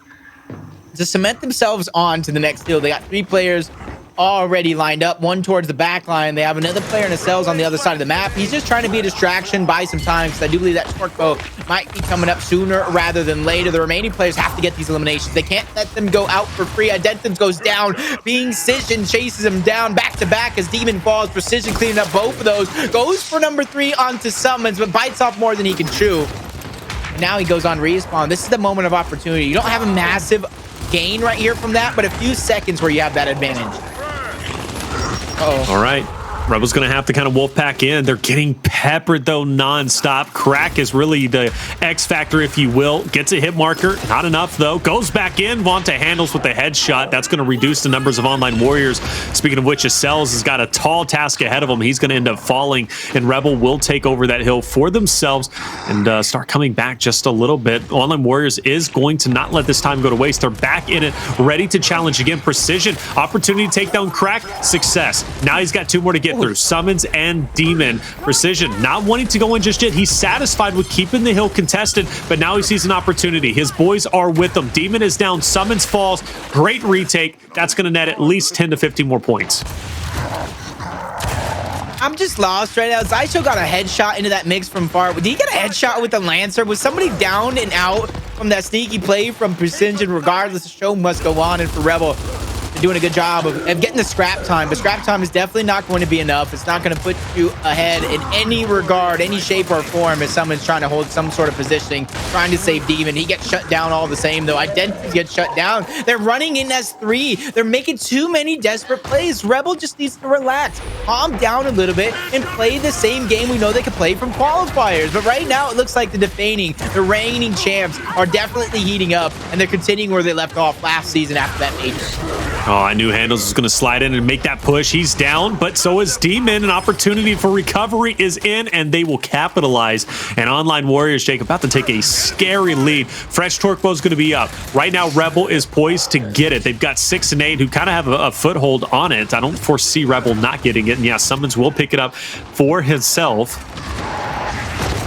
to cement themselves on to the next hill. They got 3 players already lined up, 1 towards the back line. They have another player in Acells on the other side of the map. He's just trying to be a distraction, buy some time, because I do believe that Torque might be coming up sooner rather than later. The remaining players have to get these eliminations. They can't let them go out for free. Identivez goes down. Precision chases him down back to back as Demon falls. Precision cleaning up both of those. Goes for number 3 onto SuMuns, but bites off more than he can chew. Now he goes on respawn. This is the moment of opportunity. You don't have a massive gain right here from that, but a few seconds where you have that advantage. All right. Rebel's going to have to kind of wolf pack in. They're getting peppered, though, nonstop. Crack is really the X factor, if you will. Gets a hit marker. Not enough, though. Goes back in. Vonta Hndles with the headshot. That's going to reduce the numbers of Online Warriors. Speaking of which, Acells has got a tall task ahead of him. He's going to end up falling, and Rebel will take over that hill for themselves and start coming back just a little bit. Online Warriors is going to not let this time go to waste. They're back in it, ready to challenge again. Precision. Opportunity to take down Crack. Success. Now he's got 2 more to get through. SuMuns and Demon. Precision not wanting to go in just yet. He's satisfied with keeping the hill contested, but now he sees an opportunity. His boys are with him. Demon is down. SuMuns falls. Great retake. That's going to net at least 10 to 15 more points. I'm just lost right now. Xysho got a headshot into that mix from far. Did he get a headshot with the Lancer? Was somebody down and out from that sneaky play from Precision? Regardless, the show must go on, and for Rebel, doing a good job of getting the scrap time, but scrap time is definitely not going to be enough. It's not going to put you ahead in any regard, any shape or form, if someone's trying to hold some sort of positioning, trying to save Demon. He gets shut down all the same, though. Identity gets shut down. They're running in as 3. They're making too many desperate plays. Rebel just needs to relax, calm down a little bit, and play the same game we know they can play from qualifiers. But right now, it looks like the reigning champs are definitely heating up, and they're continuing where they left off last season after that major. Oh, I knew Hndles was going to slide in and make that push. He's down, but so is Demon. An opportunity for recovery is in, and they will capitalize. And Online Warriors, Jake, about to take a scary lead. Fresh Torque is going to be up. Right now, Rebel is poised to get it. They've got 6 and 8 who kind of have a foothold on it. I don't foresee Rebel not getting it. And yeah, SuMuns will pick it up for himself.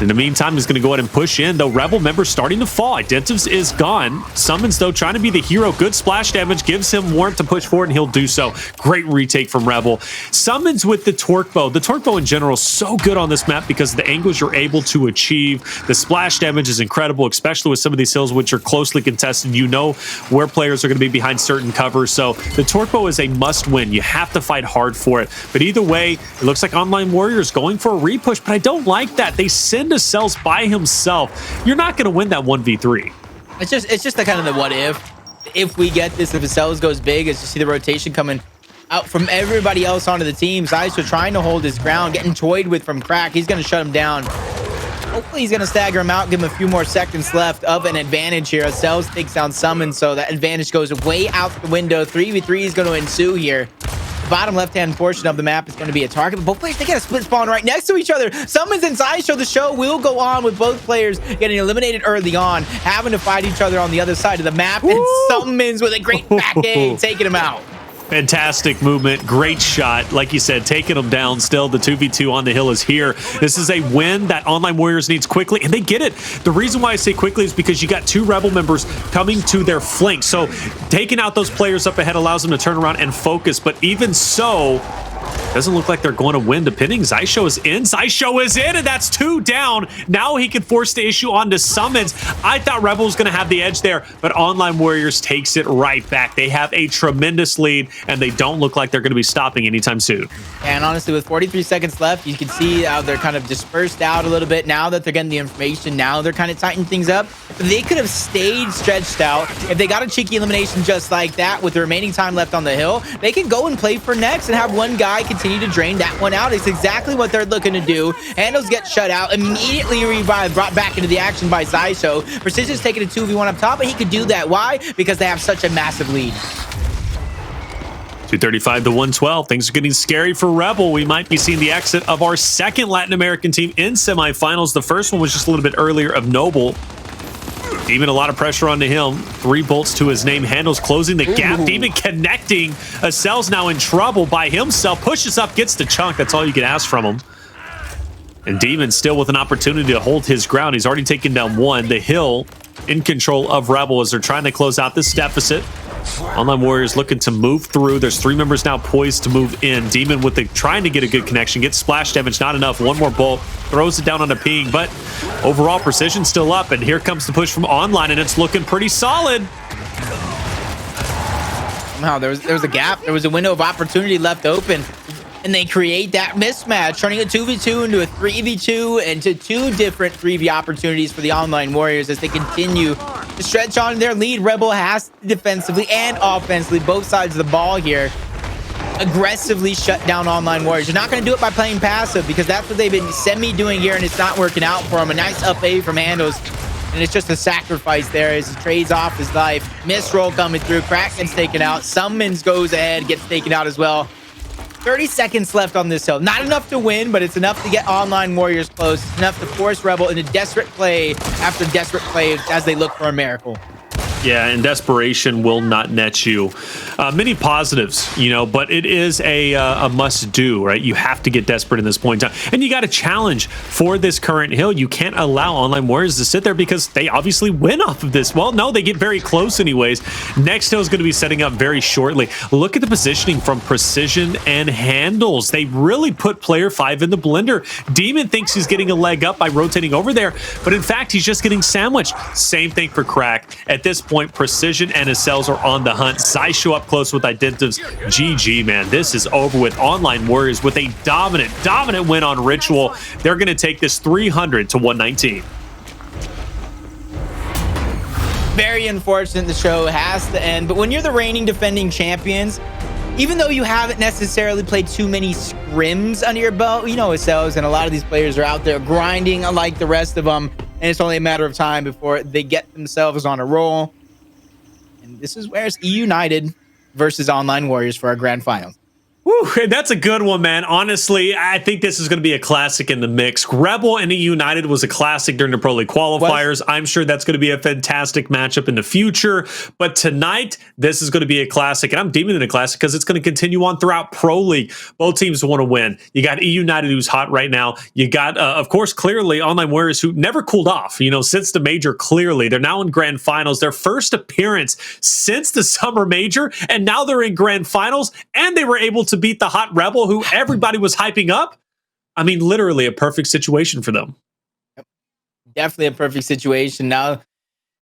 In the meantime, he's going to go ahead and push in, though Rebel members starting to fall. Identivez is gone. SuMuns, though, trying to be the hero. Good splash damage gives him warrant to push forward, and he'll do so. Great retake from Rebel. SuMuns with the Torque Bow. The Torque Bow in general is so good on this map because of the angles you're able to achieve. The splash damage is incredible, especially with some of these hills which are closely contested. You know where players are going to be behind certain covers, so the Torque Bow is a must-win. You have to fight hard for it. But either way, it looks like Online Warriors going for a repush, but I don't like that. They send Acells by himself. You're not going to win that 1v3. It's just the kind of the what if we get this, if Acells goes big, as you see the rotation coming out from everybody else onto the team. Xysho trying to hold his ground, getting toyed with from Crack. He's going to shut him down. Hopefully he's going to stagger him out, give him a few more seconds left of an advantage here. Acells takes down SuMuns, so that advantage goes way out the window. 3v3 is going to ensue here. bottom left-hand portion of the map is going to be a target, but both players, they got a split spawn right next to each other. SuMuns and Xysho, the show will go on with both players getting eliminated early on, having to fight each other on the other side of the map, and SuMuns with a great back aim taking him out. Fantastic movement, great shot. Like you said, taking them down still. The 2v2 on the hill is here. This is a win that Online Warriors needs quickly, and they get it. The reason why I say quickly is because you got 2 Rebel members coming to their flank. So taking out those players up ahead allows them to turn around and focus. But even so, doesn't look like they're going to win. Depending, Xysho is in. Xysho is in, and that's 2 down. Now he can force the issue onto SuMuns. I thought Rebel was going to have the edge there, but Online Warriors takes it right back. They have a tremendous lead, and they don't look like they're going to be stopping anytime soon. And honestly, with 43 seconds left, you can see how they're kind of dispersed out a little bit. Now that they're getting the information, now they're kind of tightening things up. They could have stayed stretched out. If they got a cheeky elimination just like that with the remaining time left on the hill, they can go and play for next and have one guy continue to drain that one out. It's exactly what they're looking to do. Hndles get shut out, immediately revived, brought back into the action by Xysho. Precision's taking a 2v1 up top, but he could do that. Why? Because they have such a massive lead. 235 to 112. Things are getting scary for Rebel. We might be seeing the exit of our second Latin American team in semifinals. The first one was just a little bit earlier of Noble. Demon, a lot of pressure onto him. 3 bolts to his name. Hndles closing the gap. Demon connecting. Acells now in trouble by himself. Pushes up, gets the chunk. That's all you can ask from him. And Demon still with an opportunity to hold his ground. He's already taken down 1. The hill in control of Rebel as they're trying to close out this deficit. Online Warriors looking to move through. There's 3 members now poised to move in. Demon with the trying to get a good connection. Gets splash damage, not enough. 1 more bolt. Throws it down on a ping, but overall Precision still up. And here comes the push from Online, and it's looking pretty solid. Somehow there was a gap. There was a window of opportunity left open. And they create that mismatch, turning a 2v2 into a 3v2 into 2 different 3v opportunities for the Online Warriors as they continue to stretch on their lead. Rebel has to defensively and offensively, both sides of the ball here, aggressively shut down Online Warriors. You're not going to do it by playing passive because that's what they've been semi-doing here, and it's not working out for them. A nice up A from Hndles, and it's just a sacrifice there as he trades off his life. Misroll coming through. Kraken's taken out. SuMuns goes ahead, gets taken out as well. 30 seconds left on this hill. Not enough to win, but it's enough to get Online Warriors close. It's enough to force Rebel into desperate play after desperate play as they look for a miracle. Yeah, and desperation will not net you. Many positives, you know, but it is a must-do, right? You have to get desperate in this point in time. And you got a challenge for this current hill. You can't allow Online Warriors to sit there because they obviously win off of this. Well, no, they get very close anyways. Next hill is going to be setting up very shortly. Look at the positioning from Precision and Hndles. They really put player 5 in the blender. Demon thinks he's getting a leg up by rotating over there, but in fact, he's just getting sandwiched. Same thing for Crack. At this point, Precision and Acells are on the hunt. Xysho up close with Identivez. GG, man. This is over with. Online Warriors with a dominant win on Ritual. They're going to take this 300 to 119. Very unfortunate the show has to end, but when you're the reigning defending champions, even though you haven't necessarily played too many scrims under your belt, you know Acells and a lot of these players are out there grinding like the rest of them, and it's only a matter of time before they get themselves on a roll. And this is where it's E-United versus Online Warriors for our grand final. Woo, that's a good one, man. Honestly, I think this is going to be a classic in the mix. Rebel and E-United was a classic during the Pro League qualifiers. I'm sure that's going to be a fantastic matchup in the future. But tonight, this is going to be a classic. And I'm deeming it a classic because it's going to continue on throughout Pro League. Both teams want to win. You got E-United, who's hot right now. You got, of course, clearly Online Warriors, who never cooled off, you know, since the major, clearly. They're now in grand finals. Their first appearance since the summer major. And now they're in grand finals. And they were able to beat the hot Rebel, who everybody was hyping up. I mean, literally a perfect situation for them. Definitely a perfect situation. Now,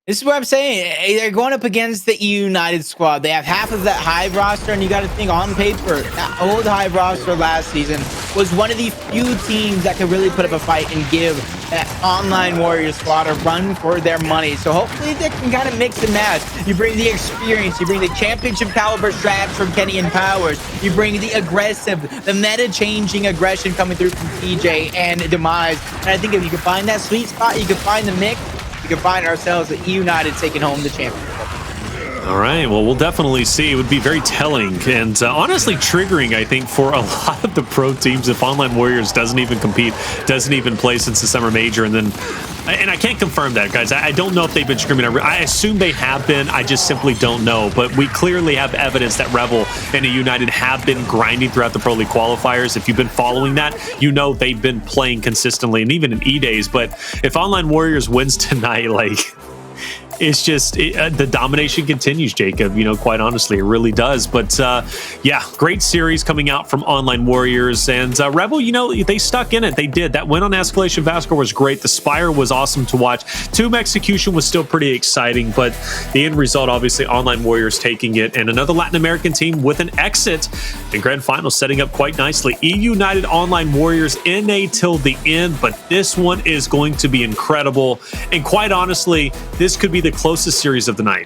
this is what I'm saying. They're going up against the E-United squad. They have half of that Hive roster, and you got to think on paper, that old Hive roster last season was one of the few teams that could really put up a fight and give that Online Warriors squad a run for their money. So hopefully they can kind of mix and match. You bring the experience, you bring the championship caliber strats from Kenny and Powers, you bring the aggressive, the meta-changing aggression coming through from TJ and Demise. And I think if you can find that sweet spot, you can find the mix, you can find ourselves at E-United taking home the championship. All right, well, we'll definitely see. It would be very telling and honestly triggering, I think, for a lot of the pro teams if Online Warriors doesn't even compete, doesn't even play since the summer major. And I can't confirm that, guys. I don't know if they've been screaming. I assume they have been. I just simply don't know. But we clearly have evidence that Rebel and United have been grinding throughout the Pro League qualifiers. If you've been following that, you know they've been playing consistently, and even in EDays. But if Online Warriors wins tonight, like... it's just the domination continues, Jacob, you know, quite honestly, it really does. But yeah, great series coming out from Online Warriors, and Rebel, you know, they stuck in it. They did. That win on Escalation Vasgar was great. The Speyer was awesome to watch. Tomb Execution was still pretty exciting, but the end result, obviously, Online Warriors taking it, and another Latin American team with an exit in grand finals, setting up quite nicely. United Online Warriors NA till the end, but this one is going to be incredible, and quite honestly, this could be the closest series of the night.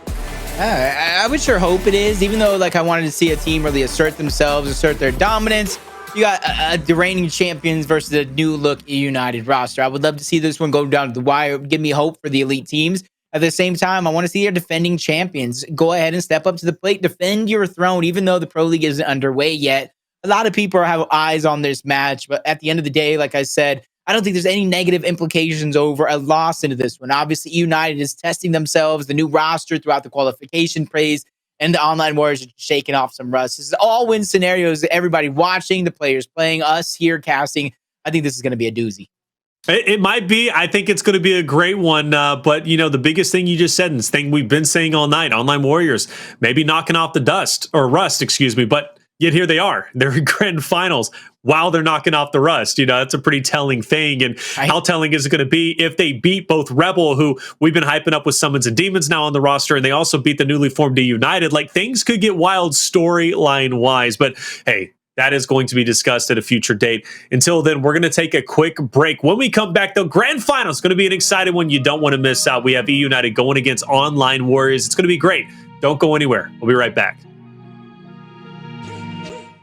I would sure hope it is, even though like I wanted to see a team really assert themselves, assert their dominance. You got the reigning champions versus a new look United roster. I would love to see this one go down to the wire. Give me hope for the elite teams. At the same time, I want to see your defending champions go ahead and step up to the plate, defend your throne, even though the Pro League isn't underway yet. A lot of people have eyes on this match, but at the end of the day, like I said, I don't think there's any negative implications over a loss into this one. Obviously, United is testing themselves, the new roster throughout the qualification phase, and the Online Warriors are shaking off some rust. This is all win scenarios. Everybody watching, the players playing, us here casting. I think this is going to be a doozy. It might be. I think it's going to be a great one. But, you know, the biggest thing you just said, and this thing we've been saying all night, Online Warriors maybe knocking off the rust, excuse me, but yet here they are. They're in grand finals while they're knocking off the rust. You know, that's a pretty telling thing. And how telling is it going to be if they beat both Rebel, who we've been hyping up with SuMuns and Demons now on the roster, and they also beat the newly formed United? Like, things could get wild storyline-wise. But, hey, that is going to be discussed at a future date. Until then, we're going to take a quick break. When we come back, though, grand final is going to be an exciting one you don't want to miss out. We have United going against Online Warriors. It's going to be great. Don't go anywhere. We'll be right back.